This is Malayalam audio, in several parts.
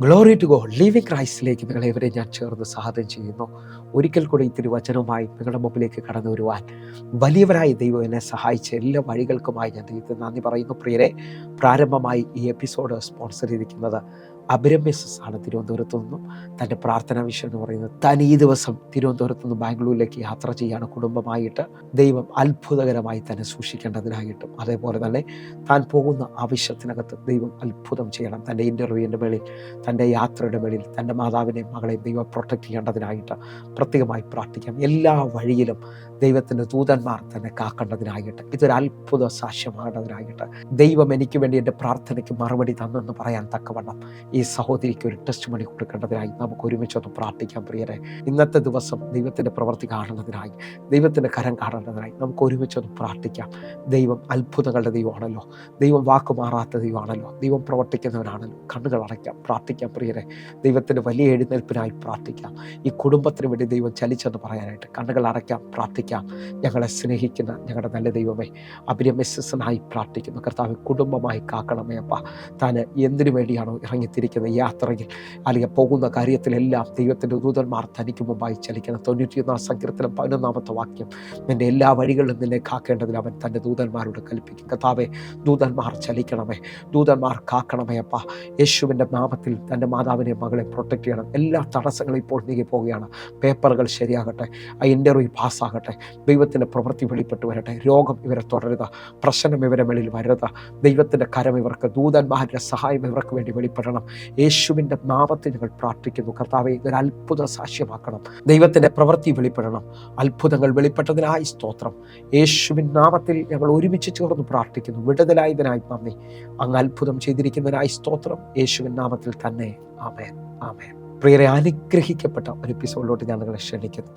Glory to God. ലിവിംഗ് ക്രൈസ്റ്റിലേക്ക് നിങ്ങളെവരെ ഞാൻ ചേർന്ന് സ്വാഗതം ചെയ്യുന്നു. ഒരിക്കൽ കൂടി ഇത്തിരി വചനവുമായി നിങ്ങളുടെ മുമ്പിലേക്ക് കടന്നു വരുവാൻ വലിയവരായ ദൈവം എന്നെ സഹായിച്ച എല്ലാ വഴികൾക്കുമായി ഞാൻ ദൈവത്തെ നന്ദി പറയുന്നു. പ്രിയരെ, പ്രാരംഭമായി ഈ എപ്പിസോഡ് സ്പോൺസർ ചെയ്തിരിക്കുന്നത് അഭിരമ്യസ് ആണ്. തിരുവനന്തപുരത്തു നിന്നും തൻ്റെ പ്രാർത്ഥനാ വിഷയം എന്ന് പറയുന്നത് താൻ ഈ ദിവസം തിരുവനന്തപുരത്തു നിന്ന് ബാംഗ്ലൂരിലേക്ക് യാത്ര ചെയ്യാണ് കുടുംബമായിട്ട്. ദൈവം അത്ഭുതകരമായി തന്നെ സൂക്ഷിക്കേണ്ടതിനായിട്ടും അതേപോലെ തന്നെ താൻ പോകുന്ന ആവശ്യത്തിനകത്ത് ദൈവം അത്ഭുതം ചെയ്യണം. തൻ്റെ ഇൻ്റർവ്യൂവിൻ്റെ മേളിൽ, തൻ്റെ യാത്രയുടെ മേളിൽ തൻ്റെ മാതാവിനെയും മകളെയും ദൈവം പ്രൊട്ടക്റ്റ് ചെയ്യേണ്ടതിനായിട്ട് പ്രത്യേകമായി പ്രാർത്ഥിക്കാം. എല്ലാ വഴിയിലും ദൈവത്തിൻ്റെ ദൂതന്മാർ തന്നെ കാക്കേണ്ടതിനായിട്ട്, ഇതൊരു അത്ഭുത സാക്ഷ്യമാകേണ്ടതിനായിട്ട്, ദൈവം എനിക്ക് വേണ്ടി എൻ്റെ പ്രാർത്ഥനയ്ക്ക് മറുപടി തന്നെന്ന് പറയാൻ തക്കവണ്ണം ഈ സഹോദരിക്ക് ഒരു ടെസ്റ്റ് മണി കൊടുക്കേണ്ടതിനായി നമുക്ക് ഒരുമിച്ചൊന്ന് പ്രാർത്ഥിക്കാം. പ്രിയരെ, ഇന്നത്തെ ദിവസം ദൈവത്തിൻ്റെ പ്രവൃത്തി കാണുന്നതിനായി, ദൈവത്തിൻ്റെ കരം കാണുന്നതിനായി നമുക്ക് ഒരുമിച്ചൊന്ന് പ്രാർത്ഥിക്കാം. ദൈവം അത്ഭുതങ്ങളുടെ ദൈവമാണല്ലോ, ദൈവം വാക്കുമാറാത്ത ദൈവമാണല്ലോ, ദൈവം പ്രവർത്തിക്കുന്നവനാണല്ലോ. കണ്ണുകൾ അടയ്ക്കാം, പ്രാർത്ഥിക്കാം. പ്രിയരെ, ദൈവത്തിൻ്റെ വലിയ എഴുന്നേൽപ്പിനായി പ്രാർത്ഥിക്കാം. ഈ കുടുംബത്തിന് വേണ്ടി ദൈവം ചലിച്ചെന്ന് പറയാനായിട്ട് കണ്ണുകൾ അടയ്ക്കാം, പ്രാർത്ഥിക്കാം. ഞങ്ങളെ സ്നേഹിക്കുന്ന ഞങ്ങളുടെ നല്ല ദൈവമേ, അഭിരമ്യനായി പ്രാർത്ഥിക്കുന്നു. കർത്താവ്, കുടുംബമായി കാക്കണമേ അപ്പ. താൻ എന്തിനു വേണ്ടിയാണോ ഇറങ്ങിത്തിരിക്കുന്ന യാത്രയിൽ അല്ലെങ്കിൽ പോകുന്ന കാര്യത്തിലെല്ലാം ദൈവത്തിൻ്റെ ദൂതന്മാർ തനിക്ക് മുമ്പായി ചലിക്കണം. 91 സങ്കീർത്തനം 11 വാക്യം, നിൻ്റെ എല്ലാ വഴികളിലും നിന്നെ കാക്കേണ്ടതിൽ അവൻ തൻ്റെ ദൂതന്മാരോട് കൽപ്പിക്കും. കർത്താവെ, ദൂതന്മാർ ചലിക്കണമേ, ദൂതന്മാർ കാക്കണമേ അപ്പ. യേശുവിൻ്റെ നാമത്തിൽ തൻ്റെ മാതാവിനെ മകളെ പ്രൊട്ടക്റ്റ് ചെയ്യണം. എല്ലാ തടസ്സങ്ങളും ഇപ്പോൾ നീങ്ങി പോവുകയാണ്. പേപ്പറുകൾ ശരിയാകട്ടെ, ആ ഇൻ്റർവ്യൂ പാസ്സാകട്ടെ, ദൈവത്തിൻ്റെ പ്രവൃത്തി വെളിപ്പെട്ട് വരട്ടെ. രോഗം ഇവരെ തുടരുക, പ്രശ്നം ഇവരെ മേളിൽ വരുക. ദൈവത്തിൻ്റെ കരം ഇവർക്ക്, ദൂതന്മാരുടെ സഹായം ഇവർക്ക് വേണ്ടി വെളിപ്പെടണം. യേശുവിൻ്റെ നാമത്തിൽ ഞങ്ങൾ പ്രാർത്ഥിക്കുന്നു. കർത്താവെ, ഇതൊരു അത്ഭുത സാക്ഷ്യമാക്കണം. ദൈവത്തിൻ്റെ പ്രവൃത്തി വെളിപ്പെടണം. അത്ഭുതങ്ങൾ വെളിപ്പെട്ടതിനായി സ്തോത്രം. യേശുവിൻ നാമത്തിൽ ഞങ്ങൾ ഒരുമിച്ച് ചേർന്ന് പ്രാർത്ഥിക്കുന്നു. വിടുതലായതിനായി നന്ദി. അങ്ങ് അത്ഭുതം ചെയ്തിരിക്കുന്നതിനായി സ്തോത്രം. യേശുവിൻ നാമത്തിൽ തന്നെ. ആമേൻ, ആമേൻ. പ്രിയരെ, അനുഗ്രഹിക്കപ്പെട്ട ഒരു എപ്പിസോഡിലോട്ട് ഞാൻ നിങ്ങളെ ക്ഷണിക്കുന്നു.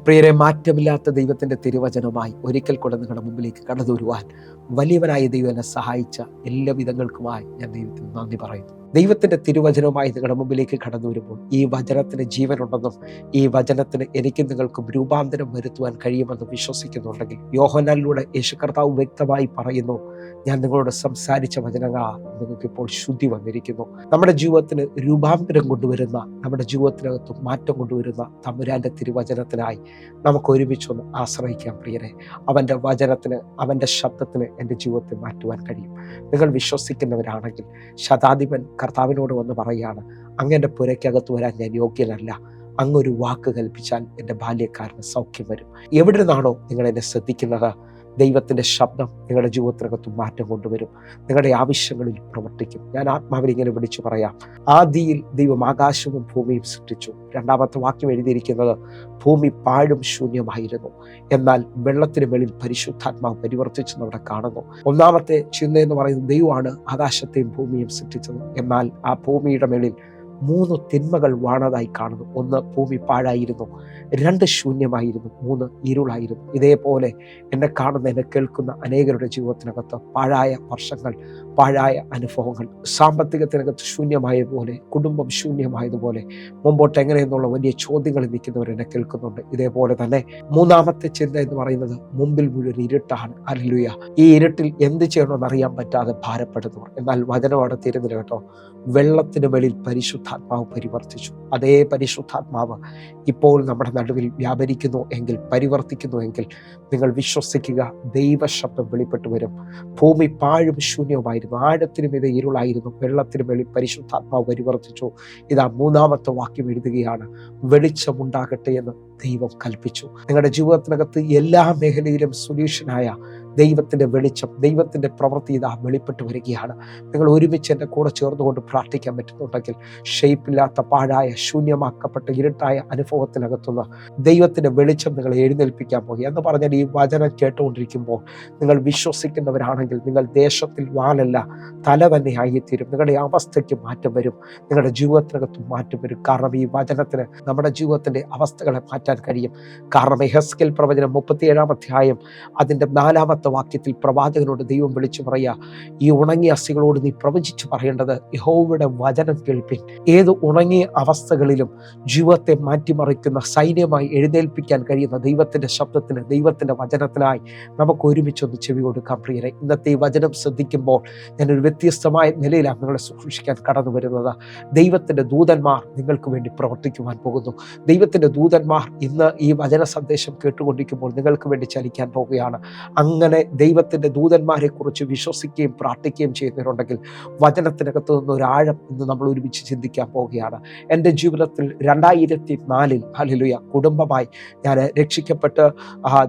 പ്രിയരെ, മാറ്റമില്ലാത്ത ദൈവത്തിൻ്റെ തിരുവചനമായി ഒരിക്കൽ കൂടെ നിങ്ങളുടെ മുമ്പിലേക്ക് കടന്നു വരുവാൻ വലിയവനായ ദൈവം എന്നെ സഹായിച്ച എല്ലാ വിധങ്ങൾക്കുമായി ഞാൻ ദൈവത്തിന് നന്ദി പറയുന്നു. ദൈവത്തിൻ്റെ തിരുവചനവുമായി നിങ്ങളുടെ മുമ്പിലേക്ക് കടന്നു വരുമ്പോൾ ഈ വചനത്തിന് ജീവനുണ്ടെന്നും ഈ വചനത്തിന് എനിക്കും നിങ്ങൾക്കും രൂപാന്തരം വരുത്തുവാൻ കഴിയുമെന്ന് വിശ്വസിക്കുന്നുണ്ടെങ്കിൽ, യോഹന്നാനിലൂടെ യേശു കർത്താവ് വ്യക്തമായി പറയുന്നു, ഞാൻ നിങ്ങളോട് സംസാരിച്ച വചനങ്ങളാൽ നിങ്ങൾക്കിപ്പോൾ ശുദ്ധി വന്നിരിക്കുന്നു. നമ്മുടെ ജീവിതത്തിന് രൂപാന്തരം കൊണ്ടുവരുന്ന, നമ്മുടെ ജീവിതത്തിനകത്ത് മാറ്റം കൊണ്ടുവരുന്ന തമ്പുരാൻ്റെ തിരുവചനത്തിനായി നമുക്ക് ഒരുമിച്ചൊന്ന് ആശ്രയിക്കാം. പ്രിയരെ, അവൻ്റെ വചനത്തിന്, അവൻ്റെ ശബ്ദത്തിന് എൻ്റെ ജീവിതത്തെ മാറ്റുവാൻ കഴിയും. നിങ്ങൾ വിശ്വസിക്കുന്നവരാണെങ്കിൽ, ശതാധിപൻ കർത്താവിനോട് വന്ന് പറയുകയാണ്, അങ്ങയുടെ പുരയ്ക്കകത്ത് വരാൻ ഞാൻ യോഗ്യനല്ല, അങ്ങൊരു വാക്ക് കൽപ്പിച്ചാൽ എൻ്റെ ബാല്യക്കാരന് സൗഖ്യം വരും. എവിടെ നിന്നാണോ നിങ്ങൾ എന്നെ ശ്രദ്ധിക്കുന്നത്, ദൈവത്തിൻ്റെ ശബ്ദം നിങ്ങളുടെ ജീവിതത്തിനകത്ത് മാറ്റം കൊണ്ടുവരും, നിങ്ങളുടെ ആവശ്യങ്ങളിൽ പ്രവർത്തിക്കും. ഞാൻ ആത്മാവിൽ ഇങ്ങനെ വിളിച്ചു പറയാം, ആദിയിൽ ദൈവം ആകാശവും ഭൂമിയും സൃഷ്ടിച്ചു. 2-ാമത്തെ വാക്യം എഴുതിയിരിക്കുന്നത്, ഭൂമി പാഴും ശൂന്യമായിരുന്നു, എന്നാൽ വെള്ളത്തിന് മേളിൽ പരിശുദ്ധാത്മാവ് പരിവർത്തിച്ചെന്ന് അവിടെ കാണുന്നു. 1-ാമത്തെ ചിന്ത എന്ന് പറയുന്നത്, ദൈവമാണ് ആകാശത്തെയും ഭൂമിയും സൃഷ്ടിച്ചത്, എന്നാൽ ആ ഭൂമിയുടെ മേളിൽ 3 തിന്മകൾ വാണതായി കാണുന്നു. 1, ഭൂമി പാഴായിരുന്നു. 2, ശൂന്യമായിരുന്നു. 3, ഇരുളായിരുന്നു. ഇതേപോലെ എന്നെ കാണുന്ന, എന്നെ കേൾക്കുന്ന അനേകരുടെ ജീവിതത്തിനകത്ത് പാഴായ വർഷങ്ങൾ, പാഴായ അനുഭവങ്ങൾ, സാമ്പത്തികത്തിനകത്ത് ശൂന്യമായതുപോലെ, കുടുംബം ശൂന്യമായതുപോലെ, മുമ്പോട്ട് എങ്ങനെയെന്നുള്ള വലിയ ചോദ്യങ്ങൾ നിൽക്കുന്നവർ എന്നെ കേൾക്കുന്നുണ്ട്. ഇതേപോലെ തന്നെ 3-ാമത്തെ ചിന്ത എന്ന് പറയുന്നത്, മുമ്പിൽ മുഴുവൻ ഇരുട്ടാണ്. ഹല്ലേലൂയ. ഈ ഇരുട്ടിൽ എന്ത് ചെയ്യണമെന്ന് അറിയാൻ പറ്റാതെ ഭാരപ്പെടുന്നവർ. എന്നാൽ വചനം അവിടെ തീരുന്നില്ല കേട്ടോ. വെള്ളത്തിന് വെളിയിൽ പരിശുദ്ധാത്മാവ് പരിവർത്തിച്ചു. അതേ പരിശുദ്ധാത്മാവ് ഇപ്പോൾ നമ്മുടെ നടുവിൽ വ്യാപരിക്കുന്നു എങ്കിൽ, പരിവർത്തിക്കുന്നു എങ്കിൽ, നിങ്ങൾ വിശ്വസിക്കുക, ദൈവശബ്ദം വെളിപ്പെട്ടു വരും. ഭൂമി പാഴും ശൂന്യവുമായിരുന്നു, ആഴത്തിനും ഇത് ഇരുളായിരുന്നു, വെള്ളത്തിന് വെളി പരിശുദ്ധാത്മാവ് പരിവർത്തിച്ചു. ഇതാ 3-ാമത്തെ വാക്യം എഴുതുകയാണ്, വെളിച്ചമുണ്ടാകട്ടെ എന്ന് ദൈവം കൽപ്പിച്ചു. നിങ്ങളുടെ ജീവിതത്തിനകത്ത് എല്ലാ മേഖലയിലും സൊല്യൂഷനായ ദൈവത്തിൻ്റെ വെളിച്ചം, ദൈവത്തിൻ്റെ പ്രവൃത്തി ഇതാ വെളിപ്പെട്ട് വരികയാണ്. നിങ്ങൾ ഒരുമിച്ച് എൻ്റെ കൂടെ ചേർന്നുകൊണ്ട് പ്രാർത്ഥിക്കാൻ പറ്റുന്നുണ്ടെങ്കിൽ, ഷെയ്പ്പില്ലാത്ത പാഴായ ശൂന്യമാക്കപ്പെട്ട ഇരുട്ടായ അനുഭവത്തിനകത്തുനിന്ന് ദൈവത്തിൻ്റെ വെളിച്ചം നിങ്ങളെ എഴുന്നേൽപ്പിക്കാൻ പോകുക എന്ന് പറഞ്ഞാൽ, ഈ വചനം കേട്ടുകൊണ്ടിരിക്കുമ്പോൾ നിങ്ങൾ വിശ്വസിക്കുന്നവരാണെങ്കിൽ, നിങ്ങൾ ദേശത്തിൽ വാലല്ല തല തന്നെ ആയിത്തീരും. നിങ്ങളുടെ അവസ്ഥയ്ക്ക് മാറ്റം വരും, നിങ്ങളുടെ ജീവിതത്തിനകത്ത് മാറ്റം വരും. കാരണം ഈ വചനത്തിന് നമ്മുടെ ജീവിതത്തിൻ്റെ അവസ്ഥകളെ മാറ്റാൻ കഴിയും. കാരണം യെഹെസ്കേൽ പ്രവചനം 37-ാം അധ്യായം അതിൻ്റെ 4-ാമത്തെ വാക്യത്തിൽ പ്രവാചകനോട് ദൈവം വിളിച്ചു പറയുക, ഈ ഉണങ്ങിയ അസ്ഥികളോട് നീ പ്രവചിച്ചു പറയേണ്ടത്, യഹോവയുടെ വചനം കേൾപ്പിൻ. ഏത് ഉണങ്ങിയ അവസ്ഥകളിലും ജീവിതത്തെ മാറ്റിമറിക്കുന്ന സൈന്യമായി എഴുന്നേൽപ്പിക്കാൻ കഴിയുന്ന ദൈവത്തിന്റെ ശബ്ദത്തിന്, ദൈവത്തിന്റെ വചനത്തിനായി നമുക്ക് ഒരുമിച്ചൊന്ന് ചെവി കൊടുക്കാം പ്രിയരെ. ഇന്നത്തെ ഈ വചനം ശ്രദ്ധിക്കുമ്പോൾ ഞാനൊരു വ്യത്യസ്തമായ നിലയിലാണ് നിങ്ങളെ സൂക്ഷിക്കാൻ കടന്നു വരുന്നത്. ദൈവത്തിന്റെ ദൂതന്മാർ നിങ്ങൾക്ക് വേണ്ടി പ്രവർത്തിക്കുവാൻ പോകുന്നു. ദൈവത്തിന്റെ ദൂതന്മാർ ഇന്ന് ഈ വചന സന്ദേശം കേട്ടുകൊണ്ടിരിക്കുമ്പോൾ നിങ്ങൾക്ക് വേണ്ടി ചലിക്കാൻ പോവുകയാണ്. അങ്ങനെ ദൈവത്തിന്റെ ദൂതന്മാരെ കുറിച്ച് വിശ്വസിക്കുകയും പ്രാർത്ഥിക്കുകയും ചെയ്യുന്നവരുണ്ടെങ്കിൽ വചനത്തിനകത്ത് നിന്ന് ഒരു ആഴം ഇന്ന് നമ്മൾ ഒരുമിച്ച് ചിന്തിക്കാൻ പോവുകയാണ്. എൻ്റെ ജീവിതത്തിൽ 2004 ഹല്ലേലൂയ കുടുംബമായി ഞാൻ രക്ഷിക്കപ്പെട്ട്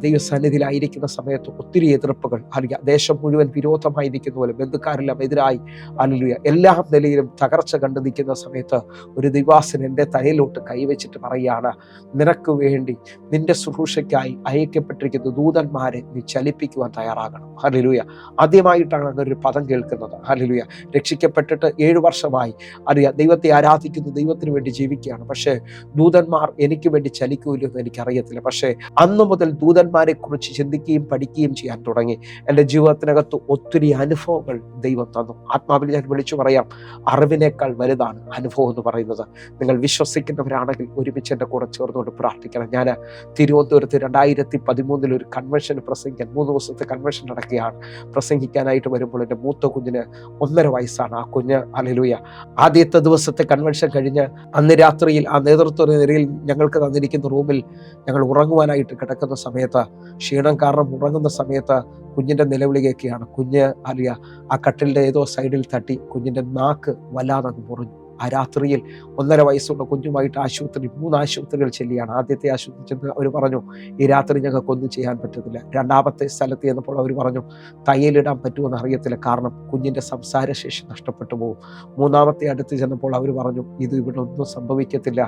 ദൈവസന്നിധിയിലായിരിക്കുന്ന സമയത്ത് ഒത്തിരി എതിർപ്പുകൾ, അല്ലെങ്കിൽ ദേശം മുഴുവൻ വിരോധമായി നിൽക്കുന്ന പോലെ, ബന്ധുക്കാരെല്ലാം എതിരായി, ഹല്ലേലൂയ എല്ലാ നിലയിലും തകർച്ച കണ്ടു നിൽക്കുന്ന സമയത്ത് ഒരു ദൈവാസൻ എൻ്റെ തലയിലോട്ട് കൈവച്ചിട്ട് പറയുകയാണ്, നിനക്ക് വേണ്ടി നിന്റെ ശുശ്രൂഷയ്ക്കായി അയക്കപ്പെട്ടിരിക്കുന്ന ദൂതന്മാരെ നീ ചലിപ്പിക്കുവാൻ തയ്യാറാകണം. ഹല്ലേലൂയ. ആദ്യമായിട്ടാണ് അങ്ങനൊരു പദം കേൾക്കുന്നത്. ഹല്ലേലൂയ. രക്ഷിക്കപ്പെട്ടിട്ട് 7 വർഷമായി അറിയാം, ദൈവത്തെ ആരാധിക്കുന്നു, ദൈവത്തിന് വേണ്ടി ജീവിക്കുകയാണ്. പക്ഷേ ദൂതന്മാർ എനിക്ക് വേണ്ടി ചലിക്കൂല്ലോ എന്ന് എനിക്കറിയത്തില്ല. പക്ഷേ അന്നു മുതൽ ദൂതന്മാരെ കുറിച്ച് ചിന്തിക്കുകയും പഠിക്കുകയും ചെയ്യാൻ തുടങ്ങി. എൻ്റെ ജീവിതത്തിനകത്ത് ഒത്തിരി അനുഭവങ്ങൾ ദൈവം തന്നു. ആത്മാവിൽ ഞാൻ വിളിച്ചു പറയാം, അറിവിനേക്കാൾ വലുതാണ് അനുഭവം എന്ന് പറയുന്നത്. നിങ്ങൾ വിശ്വസിക്കുന്നവരാണെങ്കിൽ ഒരുമിച്ച് എൻ്റെ കൂടെ ചേർന്നുകൊണ്ട് പ്രാർത്ഥിക്കണം. ഞാൻ തിരുവനന്തപുരത്ത് 2013 ഒരു കൺവെൻഷന് പ്രസംഗിക്കാൻ 3 ദിവസത്തെ കൺവെൻഷൻ നടക്കുകയാണ്. പ്രസംഗിക്കാനായിട്ട് വരുമ്പോൾ എൻ്റെ മൂത്ത കുഞ്ഞിന് 1.5 വയസ്സാണ്. ആ കുഞ്ഞ് ഹല്ലേലൂയ ആദ്യത്തെ ദിവസത്തെ കൺവെൻഷൻ കഴിഞ്ഞ് അന്ന് രാത്രിയിൽ ആ നേതൃത്വ നിരയിൽ ഞങ്ങൾക്ക് തന്നിരിക്കുന്ന റൂമിൽ ഞങ്ങൾ ഉറങ്ങുവാനായിട്ട് കിടക്കുന്ന സമയത്ത്, ക്ഷീണം കാരണം ഉറങ്ങുന്ന സമയത്ത് കുഞ്ഞിൻ്റെ നിലവിളി കേൾക്കുകയാണ്. കുഞ്ഞ് അലിയ ആ കട്ടിലിൻ്റെ ഏതോ സൈഡിൽ തട്ടി കുഞ്ഞിൻ്റെ നാക്ക് വല്ലാതെ മുറിഞ്ഞു. ആ രാത്രിയിൽ 1.5 വയസ്സുള്ള കുഞ്ഞുമായിട്ട് 3 ആശുപത്രികൾ ചെല്ലിയാണ്. ആദ്യത്തെ ആശുപത്രി ചെന്ന് അവർ പറഞ്ഞു, ഈ രാത്രി ഞങ്ങൾക്കൊന്നും ചെയ്യാൻ പറ്റത്തില്ല. 2ാമത്തെ സ്ഥലത്ത് ചെന്നപ്പോൾ അവർ പറഞ്ഞു, തയ്യലിടാൻ പറ്റുമെന്ന് അറിയത്തില്ല, കാരണം കുഞ്ഞിൻ്റെ സംസാരശേഷി നഷ്ടപ്പെട്ടു പോകും. 3ാമത്തെ അടുത്ത് ചെന്നപ്പോൾ അവർ പറഞ്ഞു, ഇത് ഇവിടെ ഒന്നും സംഭവിക്കത്തില്ല,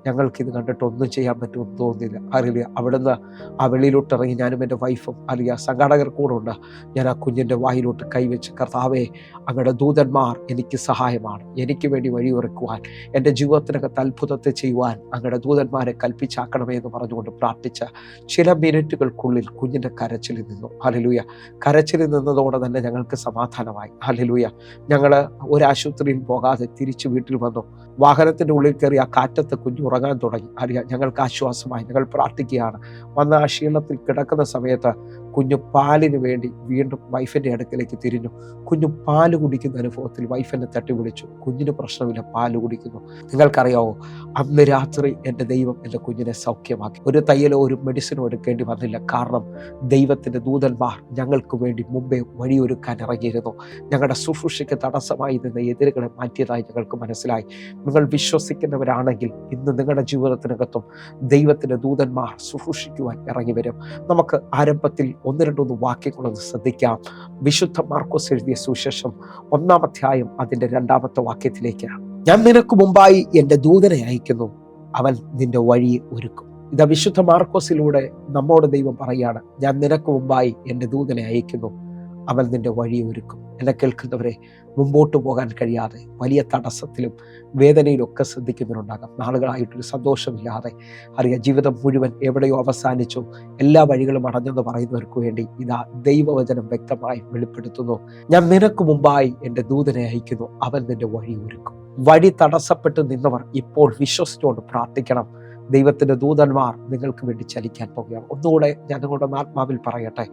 ഞങ്ങൾക്കിത് കണ്ടിട്ട് ഒന്നും ചെയ്യാൻ പറ്റുമെന്ന് തോന്നുന്നില്ല. അറിയില്ല. അവിടുന്ന് ആ വെളിയിലോട്ട് ഇറങ്ങി ഞാനും എൻ്റെ വൈഫും അല്ലെങ്കിൽ സംഘാടകർ കൂടെ ഉണ്ട്. ഞാൻ ആ കുഞ്ഞിൻ്റെ വായിലോട്ട് കൈവച്ച്, കർത്താവേ, അങ്ങയുടെ ദൂതന്മാർ എനിക്ക് സഹായമാണ്, എനിക്ക് വേണ്ടി വഴിയൊരുക്കുവാൻ, എൻ്റെ ജീവിതത്തിനകത്ത് അത്ഭുതത്തെ ചെയ്യുവാൻ അങ്ങയുടെ ദൂതന്മാരെ കൽപ്പിച്ചാക്കണമേ എന്ന് പറഞ്ഞുകൊണ്ട് പ്രാർത്ഥിച്ച ചില മിനിറ്റുകൾക്കുള്ളിൽ കുഞ്ഞിൻ്റെ കരച്ചിലിൽ നിന്നു. ഹല്ലേലൂയ. കരച്ചിലിൽ നിന്നതോടെ തന്നെ ഞങ്ങൾക്ക് സമാധാനമായി. ഹല്ലേലൂയ. ഞങ്ങൾ ഒരാശുപത്രിയിൽ പോകാതെ തിരിച്ച് വീട്ടിൽ വന്നു. വാഹനത്തിൻ്റെ ഉള്ളിൽ കയറി ആ കാറ്റത്ത് കുഞ്ഞ് ഉറങ്ങാൻ തുടങ്ങി. അറിയാം, ഞങ്ങൾക്ക് ആശ്വാസമായി. ഞങ്ങൾ പ്രാർത്ഥിക്കുകയാണ്. വന്ന ആ ക്ഷീണത്തിൽ കിടക്കുന്ന സമയത്ത് കുഞ്ഞു പാലിന് വേണ്ടി വീണ്ടും വൈഫിൻ്റെ അടുക്കലേക്ക് തിരിഞ്ഞു. കുഞ്ഞു പാല് കുടിക്കുന്ന അനുഭവത്തിൽ വൈഫിനെ തട്ടി വിളിച്ചു. കുഞ്ഞിന് പ്രശ്നമില്ല, പാല് കുടിക്കുന്നു. നിങ്ങൾക്കറിയാവോ, അന്ന് രാത്രി എൻ്റെ ദൈവം എൻ്റെ കുഞ്ഞിനെ സൗഖ്യമാക്കി. ഒരു തയ്യലോ ഒരു മെഡിസിനോ എടുക്കേണ്ടി വന്നില്ല. കാരണം ദൈവത്തിൻ്റെ ദൂതന്മാർ ഞങ്ങൾക്ക് വേണ്ടി മുമ്പേ വഴിയൊരുക്കാൻ ഇറങ്ങിയിരുന്നു. ഞങ്ങളുടെ ശുശ്രൂഷയ്ക്ക് തടസ്സമായി നിന്ന എതിരുകളെ മാറ്റിയതായി ഞങ്ങൾക്ക് മനസ്സിലായി. നിങ്ങൾ വിശ്വസിക്കുന്നവരാണെങ്കിൽ ഇന്ന് നിങ്ങളുടെ ജീവിതത്തിനകത്തും ദൈവത്തിൻ്റെ ദൂതന്മാർ ശുശ്രൂഷിക്കുവാൻ ഇറങ്ങി വരും. നമുക്ക് ആരംഭത്തിൽ 1-2 വാക്യങ്ങളൊന്ന് ശ്രദ്ധിക്കാം. വിശുദ്ധ മാർക്കോസ് എഴുതിയ സുവിശേഷം 1-ാം അധ്യായം അതിൻ്റെ 2-ാമത്തെ വാക്യത്തിലേക്ക്, ഞാൻ നിനക്ക് മുമ്പായി എൻ്റെ ദൂതനെ അയക്കുന്നു, അവൻ നിന്റെ വഴി ഒരുക്കും. ഇതാ വിശുദ്ധ മാർക്കോസിലൂടെ നമ്മോട് ദൈവം പറയാണ്, ഞാൻ നിനക്ക് മുമ്പായി എൻ്റെ ദൂതനെ അയക്കുന്നു, അവൻ നിന്റെ വഴി ഒരുക്കും. എന്നെ കേൾക്കുന്നവരെ, മുമ്പോട്ട് പോകാൻ കഴിയാതെ വലിയ തടസ്സത്തിലും വേദനയിലൊക്കെ ശ്രദ്ധിക്കുന്നവരുണ്ടാകാം. നാളുകളായിട്ടൊരു സന്തോഷമില്ലാതെ, അറിയാം, ജീവിതം മുഴുവൻ എവിടെയോ അവസാനിച്ചു, എല്ലാ വഴികളും അടഞ്ഞെന്ന് പറയുന്നവർക്ക് വേണ്ടി ഇതാ ദൈവവചനം വ്യക്തമായി വെളിപ്പെടുത്തുന്നു. ഞാൻ നിനക്ക് മുമ്പായി എൻ്റെ ദൂതനെ അയക്കുന്നു, അവൻ നിന്റെ വഴി ഒരുക്കും. വഴി തടസ്സപ്പെട്ട് നിന്നവർ ഇപ്പോൾ വിശ്വസിച്ചുകൊണ്ട് പ്രാർത്ഥിക്കണം. ദൈവത്തിൻ്റെ ദൂതന്മാർ നിങ്ങൾക്ക് വേണ്ടി ചലിക്കാൻ പോവുകയാണ്. ഒന്നുകൂടെ ഞാൻ നിങ്ങളുടെ ആത്മാവിൽ പറയട്ടെ.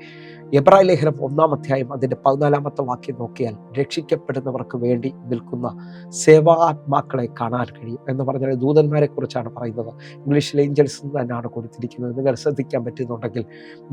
എബ്രായ ലേഖനം 1-ാം അധ്യായം അതിൻ്റെ 14-ാമത്തെ വാക്യം നോക്കിയാൽ, രക്ഷിക്കപ്പെടുന്നവർക്ക് വേണ്ടി നിൽക്കുന്ന സേവാത്മാക്കളെ കാണാൻ കഴിയും എന്ന് പറഞ്ഞാൽ ദൂതന്മാരെ കുറിച്ചാണ് പറയുന്നത്. ഇംഗ്ലീഷിൽ ഏഞ്ചൽസ് തന്നെയാണ് കൊടുത്തിരിക്കുന്നത്. നിങ്ങൾ ശ്രദ്ധിക്കാൻ പറ്റുന്നുണ്ടെങ്കിൽ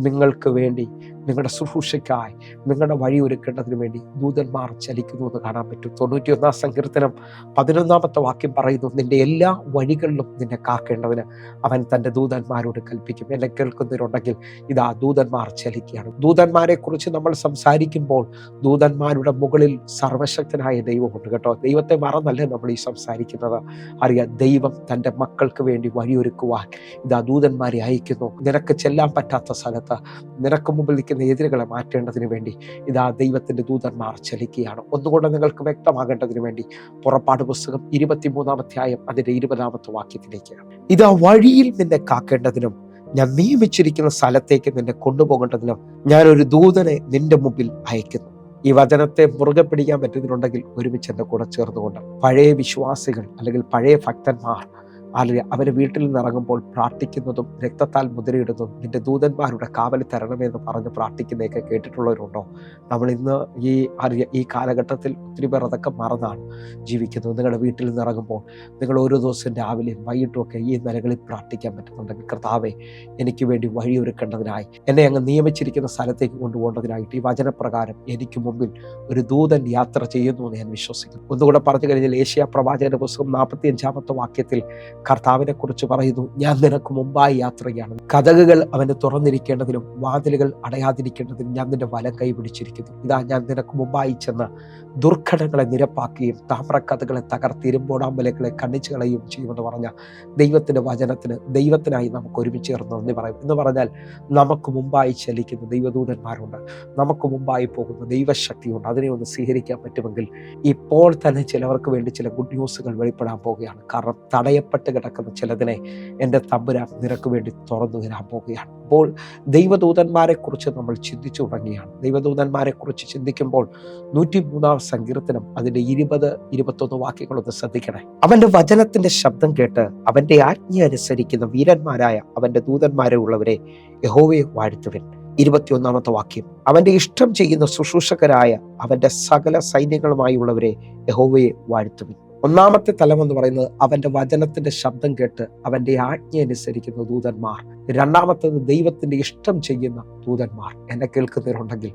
നിങ്ങൾക്ക് വേണ്ടി, നിങ്ങളുടെ ശുശ്രൂഷയ്ക്കായി, നിങ്ങളുടെ വഴി ഒരുക്കേണ്ടതിന് വേണ്ടി ദൂതന്മാർ ചലിക്കുന്നു എന്ന് കാണാൻ പറ്റും. 91-ാം സങ്കീർത്തനം 11-ാമത്തെ വാക്യം പറയുന്നു, നിന്റെ എല്ലാ വഴികളിലും നിന്നെ കാക്കേണ്ടതിന് അവൻ തൻ്റെ ദൂതന്മാരോട് കൽപ്പിക്കും. എന്നെ കേൾക്കുന്നവരുണ്ടെങ്കിൽ ഇതാ ദൂതന്മാർ ചലിക്കുകയാണ്. ദൂതന്മാരെ കുറിച്ച് നമ്മൾ സംസാരിക്കുമ്പോൾ ദൂതന്മാരുടെ മുകളിൽ സർവശക്തനായ ദൈവമുണ്ട് കേട്ടോ. ദൈവത്തെ മറന്നല്ലേ നമ്മൾ ഈ സംസാരിക്കുന്നത്. അറിയാം, ദൈവം തൻ്റെ മക്കൾക്ക് വേണ്ടി വഴിയൊരുക്കുവാൻ ഇതാ ദൂതന്മാരെ അയക്കുന്നു. നിനക്ക് ചെല്ലാൻ പറ്റാത്ത സ്ഥലത്ത് നിനക്ക് മുമ്പിൽ നിൽക്കുന്ന എതിരുകളെ മാറ്റേണ്ടതിന് വേണ്ടി ഇതാ ദൈവത്തിൻ്റെ ദൂതന്മാർ ചലിക്കുകയാണ്. ഒന്നുകൂടെ നിങ്ങൾക്ക് വ്യക്തമാകേണ്ടതിന് വേണ്ടി പുറപ്പാട് പുസ്തകം 23-ാം അധ്യായം അതിൻ്റെ 20-ാമത്തെ വാക്യത്തിലേക്ക്, ഇതാ വഴിയിൽ നിന്നെ കാക്കേണ്ടതിനും ഞാൻ നിയമിച്ചിരിക്കുന്ന സ്ഥലത്തേക്ക് നിന്നെ കൊണ്ടുപോകേണ്ടതിനും ഞാനൊരു ദൂതനെ നിന്റെ മുമ്പിൽ അയക്കുന്നു. ഈ വചനത്തെ മുറുകെ പിടിക്കാൻ പറ്റുന്നുണ്ടെങ്കിൽ ഒരുമിച്ച് എൻ്റെ കൂടെ ചേർന്നുകൊണ്ട് പഴയ വിശ്വാസികൾ അല്ലെങ്കിൽ പഴയ ഭക്തന്മാർ അല്ലെങ്കിൽ അവരെ വീട്ടിൽ നിന്ന് ഇറങ്ങുമ്പോൾ പ്രാർത്ഥിക്കുന്നതും രക്തത്താൽ മുദ്രയിടുന്നതും നിന്റെ ദൂതന്മാരുടെ കാവൽ തരണമെന്ന് പറഞ്ഞ് പ്രാർത്ഥിക്കുന്നതൊക്കെ കേട്ടിട്ടുള്ളവരുണ്ടോ? നമ്മൾ ഇന്ന് ഈ കാലഘട്ടത്തിൽ ഒത്തിരി പേർ അതൊക്കെ മറന്നാണ് ജീവിക്കുന്നത്. നിങ്ങളുടെ വീട്ടിൽ നിന്ന് ഇറങ്ങുമ്പോൾ നിങ്ങൾ ഓരോ ദിവസവും രാവിലെയും വൈകിട്ടും ഒക്കെ ഈ നിലകളിൽ പ്രാർത്ഥിക്കാൻ പറ്റുന്നുണ്ടെങ്കിൽ, കർത്താവേ എനിക്ക് വേണ്ടി വഴിയൊരുക്കേണ്ടതിനായി എന്നെ അങ്ങ് നിയമിച്ചിരിക്കുന്ന സ്ഥലത്തേക്ക് കൊണ്ടുപോകേണ്ടതിനായിട്ട് ഈ വചനപ്രകാരം എനിക്ക് മുമ്പിൽ ഒരു ദൂതൻ യാത്ര ചെയ്യുന്നു എന്ന് ഞാൻ വിശ്വസിക്കുന്നു. ഒന്നുകൂടെ പറഞ്ഞു കഴിഞ്ഞാൽ ഏഷ്യാ പ്രവാചകന്റെ പുസ്തകം 45-ാമത്തെ വാക്യത്തിൽ കർത്താവിനെ കുറിച്ച് പറയുന്നു, ഞാൻ നിനക്ക് മുമ്പായി യാത്ര ചെയ്യാണ്. കതകുകൾ അവന് തുറന്നിരിക്കേണ്ടതിനും വാതിലുകൾ അടയാതിരിക്കേണ്ടതിനും ഞാൻ നിന്റെ വലം കൈ പിടിച്ചിരിക്കുന്നു. ഇതാ ഞാൻ നിനക്ക് മുമ്പായി ചെന്ന് ദുർഘടങ്ങളെ നിരപ്പാക്കുകയും താമ്രക്കഥകളെ തകർത്തിരുമ്പോടാമ്പലകളെ കണ്ണിച്ചു കളയുകയും ചെയ്യുമെന്ന് പറഞ്ഞ ദൈവത്തിന്റെ വചനത്തിന് ദൈവത്തിനായി നമുക്ക് ഒരുമിച്ച് ചേർന്ന് നന്ദി പറയും. എന്ന് പറഞ്ഞാൽ നമുക്ക് മുമ്പായി ചലിക്കുന്ന ദൈവദൂതന്മാരുണ്ട്, നമുക്ക് മുമ്പായി പോകുന്ന ദൈവശക്തിയുണ്ട്. അതിനെ ഒന്ന് സ്വീകരിക്കാൻ പറ്റുമെങ്കിൽ ഇപ്പോൾ തന്നെ ചിലവർക്ക് വേണ്ടി ചില ഗുഡ് ന്യൂസുകൾ വെളിപ്പെടാൻ പോവുകയാണ്. കാരണം തടയപ്പെട്ട് കിടക്കുന്ന ചിലതിനെ എൻ്റെ തമ്പുരാൻ നിനക്ക് വേണ്ടി തുറന്നു തരാൻ പോവുകയാണ്. അപ്പോൾ ദൈവദൂതന്മാരെ കുറിച്ച് നമ്മൾ ചിന്തിച്ചു തുടങ്ങിയാണ്. ദൈവദൂതന്മാരെ കുറിച്ച് ചിന്തിക്കുമ്പോൾ 103-ാം സങ്കീർത്തനം അതിന്റെ 20-21 വാക്യങ്ങളൊന്ന് ശ്രദ്ധിക്കണേ. അവന്റെ വചനത്തിന്റെ ശബ്ദം കേട്ട് അവന്റെ ആജ്ഞ അനുസരിക്കുന്ന വീരന്മാരായ അവന്റെ ദൂതന്മാരെ ഉള്ളവരെ യഹോവയെ വാഴ്ത്തുവിൻ. 21-ാമത്തെ വാക്യം, അവന്റെ ഇഷ്ടം ചെയ്യുന്ന ശുശ്രൂഷകരായ അവന്റെ സകല സൈന്യങ്ങളുമായുള്ളവരെ യഹോവയെ വാഴ്ത്തുവിൻ. ഒന്നാമത്തെ തലം എന്ന് പറയുന്നത് അവന്റെ വചനത്തിന്റെ ശബ്ദം കേട്ട് അവന്റെ ആജ്ഞ അനുസരിക്കുന്ന ദൂതന്മാർ. രണ്ടാമത്തത് ദൈവത്തിന്റെ ഇഷ്ടം ചെയ്യുന്ന ദൂതന്മാർ. എന്നെ കേൾക്കുന്നവരുണ്ടെങ്കിൽ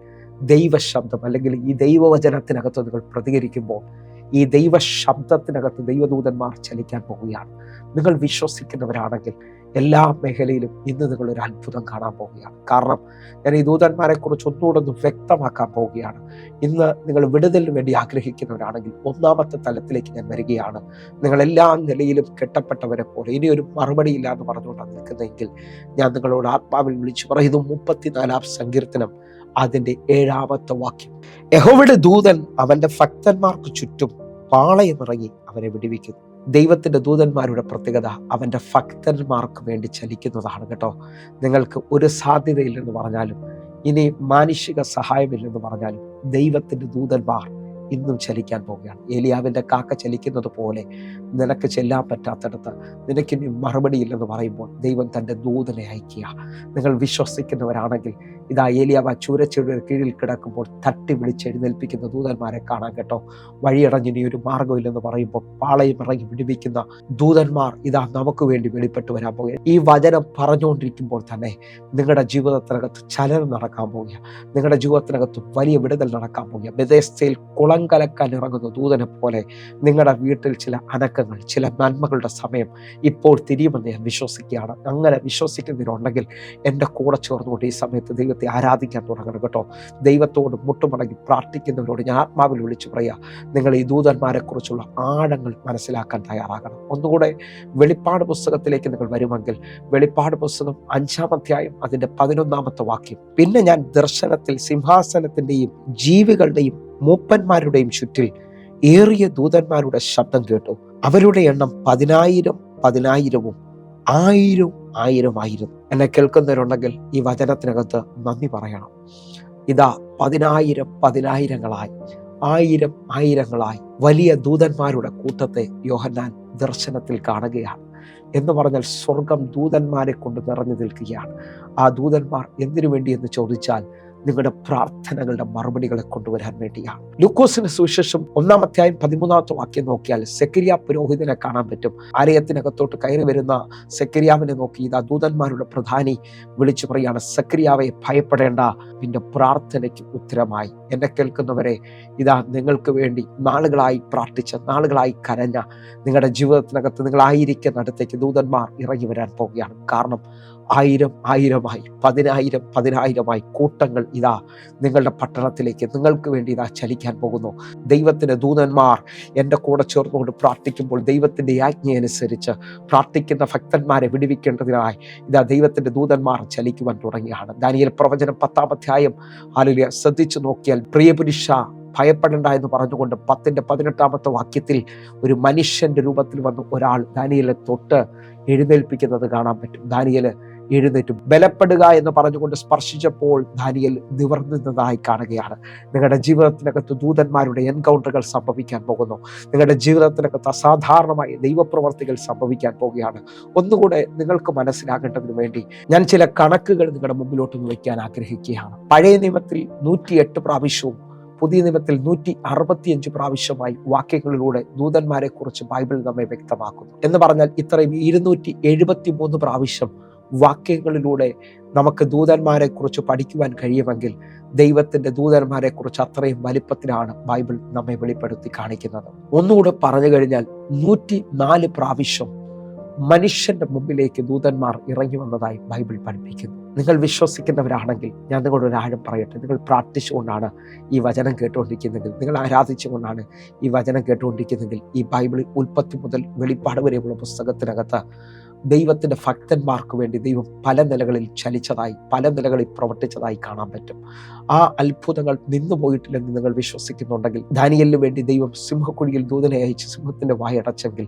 ദൈവശബ്ദം അല്ലെങ്കിൽ ഈ ദൈവവചനത്തിനകത്ത് നിങ്ങൾ പ്രതികരിക്കുമ്പോൾ ഈ ദൈവശബ്ദത്തിനകത്ത് ദൈവദൂതന്മാർ ചലിക്കാൻ പോവുകയാണ്. നിങ്ങൾ വിശ്വസിക്കുന്നവരാണെങ്കിൽ എല്ലാ മേഖലയിലും ഇന്ന് നിങ്ങളൊരു അത്ഭുതം കാണാൻ പോവുകയാണ്. കാരണം ഞാൻ ഈ ദൂതന്മാരെ കുറിച്ച് ഒന്നുകൂടെ ഒന്ന് വ്യക്തമാക്കാൻ പോവുകയാണ്. ഇന്ന് നിങ്ങൾ വിടുതലിന് വേണ്ടി ആഗ്രഹിക്കുന്നവരാണെങ്കിൽ ഒന്നാമത്തെ തലത്തിലേക്ക് ഞാൻ വരികയാണ്. നിങ്ങൾ എല്ലാ നിലയിലും കെട്ടപ്പെട്ടവരെ പോലെ ഇനിയൊരു മറുപടിയില്ല എന്ന് പറഞ്ഞുകൊണ്ടാണ് നിൽക്കുന്നതെങ്കിൽ ഞാൻ നിങ്ങളോട് ആത്മാവിൽ വിളിച്ചു പറയുന്നു. 34-ാം സങ്കീർത്തനം അതിന്റെ 7-ാമത്തെ വാക്യം, യഹോവയുടെ ദൂതൻ അവന്റെ ഭക്തന്മാർക്ക് ചുറ്റും പാളയമിറങ്ങി അവരെ വിടുവിക്കുന്നു. ദൈവത്തിന്റെ ദൂതന്മാരുടെ പ്രത്യേകത അവന്റെ ഭക്തന്മാർക്ക് വേണ്ടി ചലിക്കുന്നതാണ് കേട്ടോ. നിങ്ങൾക്ക് ഒരു സാധ്യതയില്ലെന്ന് പറഞ്ഞാലും ഇനി മാനുഷിക സഹായമില്ലെന്ന് പറഞ്ഞാലും ദൈവത്തിന്റെ ദൂതന്മാർ ഇന്നും ചലിക്കാൻ പോവുകയാണ്. ഏലിയാവിന്റെ കാക്ക ചലിക്കുന്നത് പോലെ നിനക്ക് ചെല്ലാൻ പറ്റാത്തടത്ത് നിനക്കിനി മറുപടിയില്ലെന്ന് പറയുമ്പോൾ ദൈവം തൻ്റെ ദൂതനെ അയക്കുക. നിങ്ങൾ വിശ്വസിക്കുന്നവരാണെങ്കിൽ ഇതാ ഏലിയാവ് ചൂരച്ചെടിയുടെ കീഴിൽ കിടക്കുമ്പോൾ തട്ടി വിളിച്ചെഴുന്നേൽപ്പിക്കുന്ന ദൂതന്മാരെ കാണാൻ കേട്ടോ. വഴിയടഞ്ഞിനി ഒരു മാർഗമില്ലെന്ന് പറയുമ്പോൾ പാളയം ഇറങ്ങി വിടുവിക്കുന്ന ദൂതന്മാർ ഇതാ നമുക്ക് വേണ്ടി വെളിപ്പെട്ട് വരാൻ പോകുക. ഈ വചനം പറഞ്ഞുകൊണ്ടിരിക്കുമ്പോൾ തന്നെ നിങ്ങളുടെ ജീവിതത്തിനകത്ത് ചലനം നടക്കാൻ പോവുക. നിങ്ങളുടെ ജീവിതത്തിനകത്ത് വലിയ വിടുതൽ നടക്കാൻ പോവുക. ബെഥെസ്ദയിൽ കുളം കലക്കാൻ ഇറങ്ങുന്ന ദൂതനെ പോലെ നിങ്ങളുടെ വീട്ടിൽ ചില അനക്കങ്ങൾ, ചില നന്മകളുടെ സമയം ഇപ്പോൾ തിരിയുമെന്ന് ഞാൻ വിശ്വസിക്കുകയാണ്. അങ്ങനെ വിശ്വസിക്കുന്നതിനുണ്ടെങ്കിൽ എൻ്റെ കൂടെ ചേർന്നുകൊണ്ട് ഈ സമയത്ത് ദൈവത്തെ ആരാധിക്കാൻ തുടങ്ങണം കേട്ടോ. ദൈവത്തോട് മുട്ടുമടങ്ങി പ്രാർത്ഥിക്കുന്നവരോട് ഞാൻ ആത്മാവിൽ വിളിച്ചു പറയാം, നിങ്ങൾ ഈ ദൂതന്മാരെ കുറിച്ചുള്ള ആഴങ്ങൾ മനസ്സിലാക്കാൻ തയ്യാറാകണം. ഒന്നുകൂടെ വെളിപ്പാട് പുസ്തകത്തിലേക്ക് നിങ്ങൾ വരുമെങ്കിൽ വെളിപ്പാട് പുസ്തകം 5-ാം അധ്യായം അതിന്റെ 11-ാമത്തെ വാക്യം, പിന്നെ ഞാൻ ദർശനത്തിൽ സിംഹാസനത്തിന്റെയും ജീവികളുടെയും മൂപ്പന്മാരുടെയും ചുറ്റിൽ ഏറിയ ദൂതന്മാരുടെ ശബ്ദം കേട്ടു. അവരുടെ എണ്ണം 10,000 10,000 എന്നെ കേൾക്കുന്നവരുണ്ടെങ്കിൽ ഈ വചനത്തിനകത്ത് നന്ദി പറയണം. ഇതാ 10,000 10,000 വലിയ ദൂതന്മാരുടെ കൂട്ടത്തെ യോഹന്നാൻ ദർശനത്തിൽ കാണുകയാണ്. എന്ന് പറഞ്ഞാൽ സ്വർഗം ദൂതന്മാരെ കൊണ്ട് നിറഞ്ഞു നിൽക്കുകയാണ്. ആ ദൂതന്മാർ എന്തിനു വേണ്ടി എന്ന് ചോദിച്ചാൽ നിങ്ങളുടെ പ്രാർത്ഥനകളുടെ മറുപടികളെ കൊണ്ടുവരാൻ വേണ്ടിയാണ്. ലൂക്കോസിന്റെ സുവിശേഷം 1-ാം അധ്യായം 13-ാമത്തെ വാക്യം നോക്കിയാൽ സെക്കരിയ പുരോഹിതനെ കാണാൻ പറ്റും. ആലയത്തിനകത്തോട്ട് കയറി വരുന്ന സെക്കരിയാവിനെ നോക്കി ഇതാ ദൂതന്മാരുടെ പ്രധാനി വിളിച്ചു പറയാണ്, സെക്കരിയാവെ ഭയപ്പെടേണ്ട, നിന്റെ പ്രാർത്ഥനയ്ക്ക് ഉത്തരമായി. എന്നെ കേൾക്കുന്നവരെ ഇതാ നിങ്ങൾക്ക് വേണ്ടി നാളുകളായി പ്രാർത്ഥിച്ച, നാളുകളായി കരഞ്ഞ നിങ്ങളുടെ ജീവിതത്തിനകത്ത് നിങ്ങളായിരിക്കുന്നിടത്തേക്ക് ദൂതന്മാർ ഇറങ്ങി വരാൻ പോവുകയാണ്. കാരണം 1000 10,000 കൂട്ടങ്ങൾ ഇതാ നിങ്ങളുടെ പട്ടണത്തിലേക്ക് നിങ്ങൾക്ക് വേണ്ടി ഇതാ ചലിക്കാൻ പോകുന്നു. ദൈവത്തിന്റെ ദൂതന്മാർ എൻ്റെ കൂടെ ചേർന്നുകൊണ്ട് പ്രാർത്ഥിക്കുമ്പോൾ ദൈവത്തിന്റെ ആജ്ഞയനുസരിച്ച് പ്രാർത്ഥിക്കുന്ന ഭക്തന്മാരെ വിടുവിക്കേണ്ടതിനായി ഇതാ ദൈവത്തിന്റെ ദൂതന്മാർ ചലിക്കുവാൻ തുടങ്ങിയാണ്. ദാനിയേൽ പ്രവചനം 10-ാം അധ്യായം ശ്രദ്ധിച്ചു നോക്കിയാൽ, പ്രിയപുരുഷ ഭയപ്പെടേണ്ട എന്ന് പറഞ്ഞുകൊണ്ട് 10-ന്റെ 18-ാമത്തെ വാക്യത്തിൽ ഒരു മനുഷ്യന്റെ രൂപത്തിൽ വന്ന് ഒരാൾ ദാനിയേലിനെ തൊട്ട് എഴുന്നേൽപ്പിക്കുന്നത് കാണാൻ പറ്റും. ദാനിയേൽ എഴുന്നേറ്റ് ബലപ്പെടുക എന്ന് പറഞ്ഞുകൊണ്ട് സ്പർശിച്ചപ്പോൾ ദാനിയേൽ നിവർന്നതായി കാണുകയാണ്. നിങ്ങളുടെ ജീവിതത്തിനകത്ത് ദൂതന്മാരുടെ എൻകൗണ്ടറുകൾ സംഭവിക്കാൻ പോകുന്നു. നിങ്ങളുടെ ജീവിതത്തിനകത്ത് അസാധാരണമായ ദൈവപ്രവർത്തികൾ സംഭവിക്കാൻ പോവുകയാണ്. ഒന്നുകൂടെ നിങ്ങൾക്ക് മനസ്സിലാകേണ്ടതിന് വേണ്ടി ഞാൻ ചില കണക്കുകൾ നിങ്ങളുടെ മുമ്പിലോട്ടൊന്ന് വയ്ക്കാൻ ആഗ്രഹിക്കുകയാണ്. പഴയ നിയമത്തിൽ 108 പ്രാവശ്യവും പുതിയ നിയമത്തിൽ 165 പ്രാവശ്യമായി വാക്യങ്ങളിലൂടെ ദൂതന്മാരെ കുറിച്ച് ബൈബിൾ നമ്മെ വ്യക്തമാക്കുന്നു. എന്ന് പറഞ്ഞാൽ ഇത്രയും 273 പ്രാവശ്യം വാക്യങ്ങളിലൂടെ നമുക്ക് ദൂതന്മാരെ കുറിച്ച് പഠിക്കുവാൻ കഴിയുമെങ്കിൽ ദൈവത്തിന്റെ ദൂതന്മാരെ കുറിച്ച് അത്രയും വലിപ്പത്തിലാണ് ബൈബിൾ നമ്മെ വെളിപ്പെടുത്തി കാണിക്കുന്നത്. ഒന്നുകൂടെ പറഞ്ഞു കഴിഞ്ഞാൽ 104 പ്രാവശ്യം മനുഷ്യന്റെ മുമ്പിലേക്ക് ദൂതന്മാർ ഇറങ്ങി വന്നതായി ബൈബിൾ പഠിപ്പിക്കുന്നു. നിങ്ങൾ വിശ്വസിക്കുന്നവരാണെങ്കിൽ ഞാൻ നിങ്ങളുടെ ഒരു ആഴം പറയട്ടെ. നിങ്ങൾ പ്രാർത്ഥിച്ചുകൊണ്ടാണ് ഈ വചനം കേട്ടുകൊണ്ടിരിക്കുന്നെങ്കിൽ, നിങ്ങൾ ആരാധിച്ചുകൊണ്ടാണ് ഈ വചനം കേട്ടുകൊണ്ടിരിക്കുന്നെങ്കിൽ, ഈ ബൈബിളിൽ ഉൽപ്പത്തി മുതൽ വെളിപ്പാട് വരെയുള്ള പുസ്തകത്തിനകത്ത് ദൈവത്തിന്റെ ഭക്തന്മാർക്ക് വേണ്ടി ദൈവം പല നിലകളിൽ ചലിച്ചതായി, പല നിലകളിൽ പ്രവർത്തിച്ചതായി കാണാൻ പറ്റും. ആ അത്ഭുതങ്ങൾ നിന്നുപോയിട്ടില്ലെന്ന് നിങ്ങൾ വിശ്വസിക്കുന്നുണ്ടെങ്കിൽ, ദാനിയേലിന് വേണ്ടി ദൈവം സിംഹക്കുഴിയിൽ ദൂതനെ അയച്ച് സിംഹത്തിന്റെ വായടച്ചെങ്കിൽ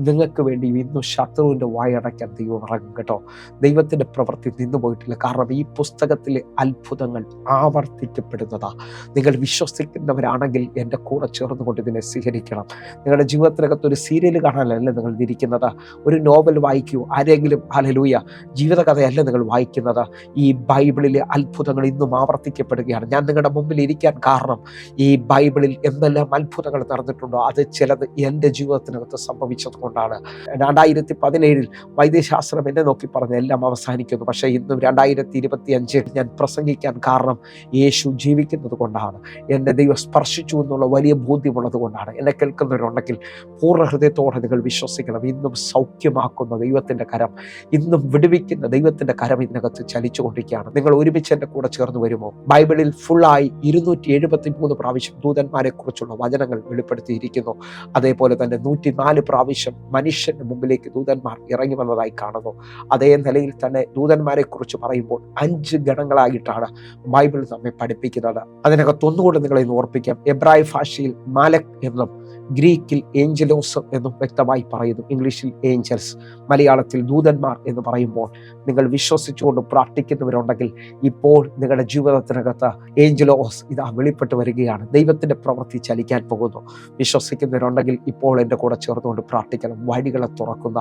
നിങ്ങൾക്ക് വേണ്ടി ഇന്നും ശത്രുവിന്റെ വായടയ്ക്കാൻ ദൈവം ഇറങ്ങും കേട്ടോ. ദൈവത്തിന്റെ പ്രവൃത്തി നിന്നുപോയിട്ടില്ല. കാരണം ഈ പുസ്തകത്തിലെ അത്ഭുതങ്ങൾ ആവർത്തിക്കപ്പെടുന്നതാ. നിങ്ങൾ വിശ്വസിക്കുന്നവരാണെങ്കിൽ എൻ്റെ കൂടെ ചേർന്നുകൊണ്ട് ഇതിനെ സ്വീകരിക്കണം. നിങ്ങളുടെ ജീവിതത്തിനകത്ത് ഒരു സീരിയൽ കാണാനല്ല നിങ്ങൾ ഇരിക്കുന്നത്, ഒരു നോവൽ വായിക്കൂ, ആരെങ്കിലും ഹല്ലേലൂയ ജീവിതകഥയല്ല നിങ്ങൾ വായിക്കുന്നത്. ഈ ബൈബിളിലെ അത്ഭുതങ്ങൾ ഇന്നും ആവർത്തിക്കപ്പെടുകയാണ്. ഞാൻ നിങ്ങളുടെ മുമ്പിൽ ഇരിക്കാൻ കാരണം ഈ ബൈബിളിൽ എന്തെല്ലാം അത്ഭുതങ്ങൾ നടന്നിട്ടുണ്ടോ അത് ചിലത് എൻ്റെ ജീവിതത്തിനകത്ത് സംഭവിച്ചത് കൊണ്ടാണ്. 2017 വൈദ്യശാസ്ത്രം എന്നെ നോക്കി പറഞ്ഞ് എല്ലാം അവസാനിക്കുന്നു. പക്ഷേ ഇന്നും 2025 ഞാൻ പ്രസംഗിക്കാൻ കാരണം യേശു ജീവിക്കുന്നത് കൊണ്ടാണ്, എന്നെ ദൈവം സ്പർശിച്ചു എന്നുള്ള വലിയ ബോധ്യമുള്ളത് കൊണ്ടാണ്. എന്നെ കേൾക്കുന്നവരുണ്ടെങ്കിൽ പൂർണ്ണ ഹൃദയത്തോടെ നിങ്ങൾ വിശ്വസിക്കണം. ഇന്നും സൗഖ്യമാക്കുന്ന ദൈവത്തിന്റെ കരം, ഇന്നും വിടുവിക്കുന്ന ദൈവത്തിന്റെ കരം ഇതിനകത്ത് ചലിച്ചുകൊണ്ടിരിക്കുകയാണ്. നിങ്ങൾ ഒരുമിച്ച് എൻ്റെ കൂടെ ചേർന്ന് വരുമോ? ബൈബിളിൽ ഫുള്ളായി 273 പ്രാവശ്യം ദൂതന്മാരെ കുറിച്ചുള്ള വചനങ്ങൾ വെളിപ്പെടുത്തിയിരിക്കുന്നു. അതേപോലെ തന്നെ 104 പ്രാവശ്യം മനുഷ്യന്റെ മുമ്പിലേക്ക് ദൂതന്മാർ ഇറങ്ങി വന്നതായി കാണുന്നു. അതേ നിലയിൽ തന്നെ ദൂതന്മാരെ കുറിച്ച് പറയുമ്പോൾ 5 ഗണങ്ങളായിട്ടാണ് ബൈബിൾ നമ്മെ പഠിപ്പിക്കുന്നത്. അതിനകത്ത് ഒന്നുകൂടെ നിങ്ങളെ ഓർപ്പിക്കാം. എബ്രായ ഭാഷയിൽ മാലക് എന്നും ഗ്രീക്കിൽ ഏഞ്ചലോസ് എന്നും വ്യക്തമായി പറയുന്നു. ഇംഗ്ലീഷിൽ ഏഞ്ചൽസ്, മലയാളത്തിൽ ദൂതന്മാർ എന്ന് പറയുമ്പോൾ നിങ്ങൾ വിശ്വസിച്ചുകൊണ്ട് പ്രാർത്ഥിക്കുന്നവരുണ്ടെങ്കിൽ ഇപ്പോൾ നിങ്ങളുടെ ജീവിതത്തിനകത്ത് ഏഞ്ചലോസ് ഇതാ വെളിപ്പെട്ട് വരികയാണ്. ദൈവത്തിന്റെ പ്രവൃത്തി ചലിക്കാൻ പോകുന്നു. വിശ്വസിക്കുന്നവരുണ്ടെങ്കിൽ ഇപ്പോൾ എൻ്റെ കൂടെ ചേർന്നുകൊണ്ട് പ്രാർത്ഥിക്കണം. വഴികളെ തുറക്കുന്ന,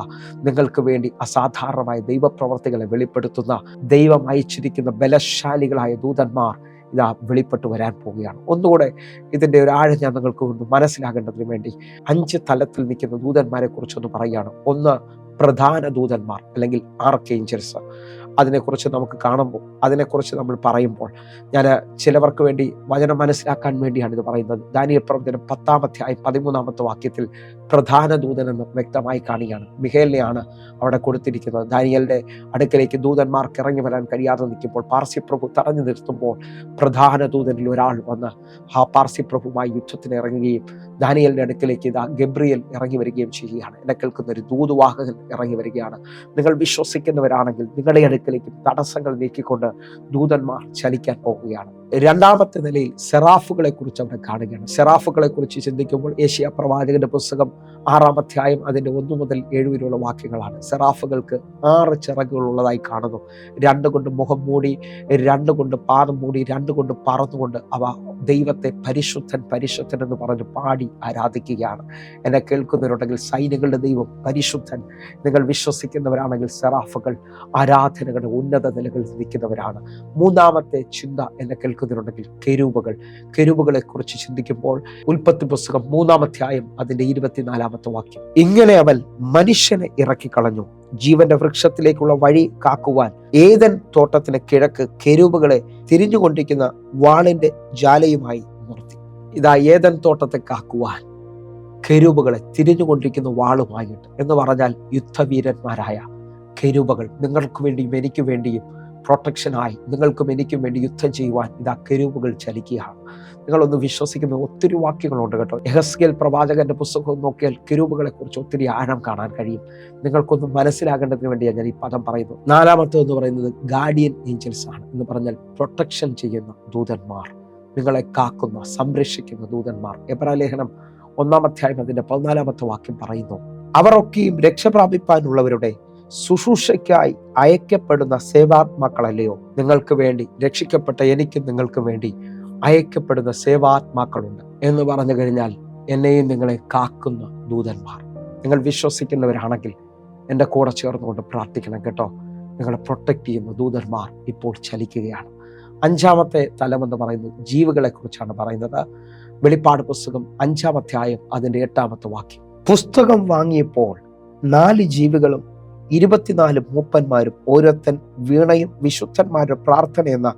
നിങ്ങൾക്ക് വേണ്ടി അസാധാരണമായ ദൈവപ്രവർത്തികളെ വെളിപ്പെടുത്തുന്ന, ദൈവം അയച്ചിരിക്കുന്ന ബലശാലികളായ ദൂതന്മാർ ഇതാ വെളിപ്പെട്ട് വരാൻ പോവുകയാണ്. ഒന്നുകൂടെ ഇതിൻ്റെ ഒരു ആഴം ഞാൻ നിങ്ങൾക്ക് മനസ്സിലാകേണ്ടതിന് വേണ്ടി 5 തലത്തിൽ നിൽക്കുന്ന ദൂതന്മാരെ കുറിച്ചൊന്ന് പറയുകയാണ്. ഒന്ന്, പ്രധാന ദൂതന്മാർ അല്ലെങ്കിൽ ആർക്കേഞ്ചൽസ്. അതിനെക്കുറിച്ച് നമുക്ക് കാണുമ്പോൾ, അതിനെക്കുറിച്ച് നമ്മൾ പറയുമ്പോൾ ഞാൻ ചിലവർക്ക് വേണ്ടി വചനം മനസ്സിലാക്കാൻ വേണ്ടിയാണ് ഇത് പറയുന്നത്. ദാനിയേൽ പ്രവചനം 10-ാം അധ്യായം 13-ാമത്തെ വാക്യത്തിൽ പ്രധാന ദൂതൻ എന്ന് വ്യക്തമായി കാണുകയാണ്. മിഖായേലിനെയാണ് അവിടെ കൊടുത്തിരിക്കുന്നത്. ദാനിയേലിന്റെ അടുക്കലേക്ക് ദൂതന്മാർക്ക് ഇറങ്ങി വരാൻ കഴിയാതെ നിൽക്കുമ്പോൾ പാർസിപ്രഭു തടഞ്ഞു നിർത്തുമ്പോൾ പ്രധാന ദൂതനിൽ ഒരാൾ വന്ന് ആ പാർസിപ്രഭുമായി യുദ്ധത്തിന് ഇറങ്ങുകയും ദാനിയേലിന്റെ അടുക്കലേക്ക് ഇതാ ഗബ്രിയേൽ ഇറങ്ങി വരികയും ചെയ്യുകയാണ്. എന്നെ കേൾക്കുന്ന ഒരു ദൂതുവാഹകൻ ഇറങ്ങി വരികയാണ്. നിങ്ങൾ വിശ്വസിക്കുന്നവരാണെങ്കിൽ നിങ്ങളുടെ അടുക്കലേക്ക് തടസ്സങ്ങൾ നീക്കിക്കൊണ്ട് ദൂതന്മാർ ചലിക്കാൻ പോകുകയാണ്. രണ്ടാമത്തെ നിലയിൽ സെറാഫുകളെ കുറിച്ച് അവിടെ കാണുകയാണ്. സെറാഫുകളെ കുറിച്ച് ചിന്തിക്കുമ്പോൾ യേശയ്യാ പ്രവാചകന്റെ പുസ്തകം 6-ാം അധ്യായം അതിന്റെ 1 മുതൽ 7 വരെയുള്ള വാക്യങ്ങളാണ്. സെറാഫുകൾക്ക് 6 ചിറകുകൾ ഉള്ളതായി കാണുന്നു. 2 കൊണ്ട് മുഖം മൂടി, 2 കൊണ്ട് പാദം മൂടി, 2 കൊണ്ട് പറന്നുകൊണ്ട് അവ ദൈവത്തെ പരിശുദ്ധൻ പരിശുദ്ധൻ എന്ന് പറഞ്ഞ് പാടി ആരാധിക്കുകയാണ്. എന്നെ കേൾക്കുന്നവരുണ്ടെങ്കിൽ സൈന്യങ്ങളുടെ ദൈവം പരിശുദ്ധൻ. നിങ്ങൾ വിശ്വസിക്കുന്നവരാണെങ്കിൽ സെറാഫുകൾ ആരാധനകളുടെ ഉന്നത നിലകളിൽ നിൽക്കുന്നവരാണ്. മൂന്നാമത്തെ ചിന്ത എന്നെ കേൾക്കുന്നവരുണ്ടെങ്കിൽ കെരൂബുകളെ കുറിച്ച് ചിന്തിക്കുമ്പോൾ ഉൽപ്പത്തി പുസ്തകം 3-ാം അധ്യായം അതിന്റെ 24-ാമത്തെ വാക്യം, ഇങ്ങനെ അവൻ മനുഷ്യനെ ഇറക്കിക്കളഞ്ഞു, ജീവന്റെ വൃക്ഷത്തിലേക്കുള്ള വഴി കാക്കുവാൻ ഏദൻ തോട്ടത്തിന് കിഴക്ക് കെരൂബുകളെ തിരിഞ്ഞുകൊണ്ടിരിക്കുന്ന വാളിന്റെ ജാലയുമായി നിർത്തി. ഇതാ ഏദൻ തോട്ടത്തെ കാക്കുവാൻ കെരൂബുകളെ തിരിഞ്ഞുകൊണ്ടിരിക്കുന്ന വാളുമായിട്ട്, എന്ന് പറഞ്ഞാൽ യുദ്ധവീരന്മാരായ കെരൂബുകൾ നിങ്ങൾക്ക് വേണ്ടിയും എനിക്ക് വേണ്ടിയും പ്രൊട്ടക്ഷനായി, നിങ്ങൾക്കും എനിക്കും വേണ്ടി യുദ്ധം ചെയ്യുവാൻ ഇതാ കെരൂബുകൾ ചലിക്കുകയാണ്. നിങ്ങളൊന്ന് വിശ്വസിക്കുന്ന ഒത്തിരി വാക്യങ്ങളുണ്ട് കേട്ടോ. യെഹെസ്കേൽ പ്രവാചകന്റെ പുസ്തകം നോക്കിയാൽ കെരൂബുകളെ കുറിച്ച് ഒത്തിരി ആഴം കാണാൻ കഴിയും. നിങ്ങൾക്കൊന്ന് മനസ്സിലാകേണ്ടതിന് വേണ്ടിയാണ് ഞാൻ ഈ പദം പറയുന്നത്. 4-ാമത്തെ എന്ന് പറയുന്നത് ഗാർഡിയൻ ഏഞ്ചൽസ് ആണ്. എന്ന് പറഞ്ഞാൽ പ്രൊട്ടക്ഷൻ ചെയ്യുന്ന ദൂതന്മാർ, നിങ്ങളെ കാക്കുന്ന സംരക്ഷിക്കുന്ന ദൂതന്മാർ. എബ്രായ ലേഖനം 1-ാം അധ്യായം അതിന്റെ 14-ാമത്തെ വാക്യം പറയുന്നു, അവർ ഒക്കെയും രക്ഷ പ്രാപിപ്പാനുള്ളവരുടെ ശുശ്രൂഷയ്ക്കായി അയക്കപ്പെടുന്ന സേവാത്മാക്കളല്ലയോ? നിങ്ങൾക്ക് വേണ്ടി രക്ഷിക്കപ്പെട്ട എനിക്കും നിങ്ങൾക്ക് വേണ്ടി അയക്കപ്പെടുന്ന സേവാത്മാക്കളുണ്ട് എന്ന് പറഞ്ഞു കഴിഞ്ഞാൽ എന്നെയും നിങ്ങളെ കാക്കുന്ന ദൂതന്മാർ. നിങ്ങൾ വിശ്വസിക്കുന്നവരാണെങ്കിൽ എൻ്റെ കൂടെ ചേർന്നുകൊണ്ട് പ്രാർത്ഥിക്കണം കേട്ടോ. നിങ്ങളെ പ്രൊട്ടക്റ്റ് ചെയ്യുന്ന ദൂതന്മാർ ഇപ്പോൾ ചലിക്കുകയാണ്. 5-ാമത്തെ തലമെന്ന് പറയുന്നത് ജീവികളെ കുറിച്ചാണ് പറയുന്നത്. വെളിപ്പാട് പുസ്തകം 5-ാം അധ്യായം അതിൻ്റെ 8-ാമത്തെ വാക്യം. പുസ്തകം വാങ്ങിയപ്പോൾ 4 ജീവികളും 24 മൂപ്പന്മാരും ഓരോരുത്തൻ വീണയും വിശുദ്ധന്മാരുടെ പ്രാർത്ഥന എന്ന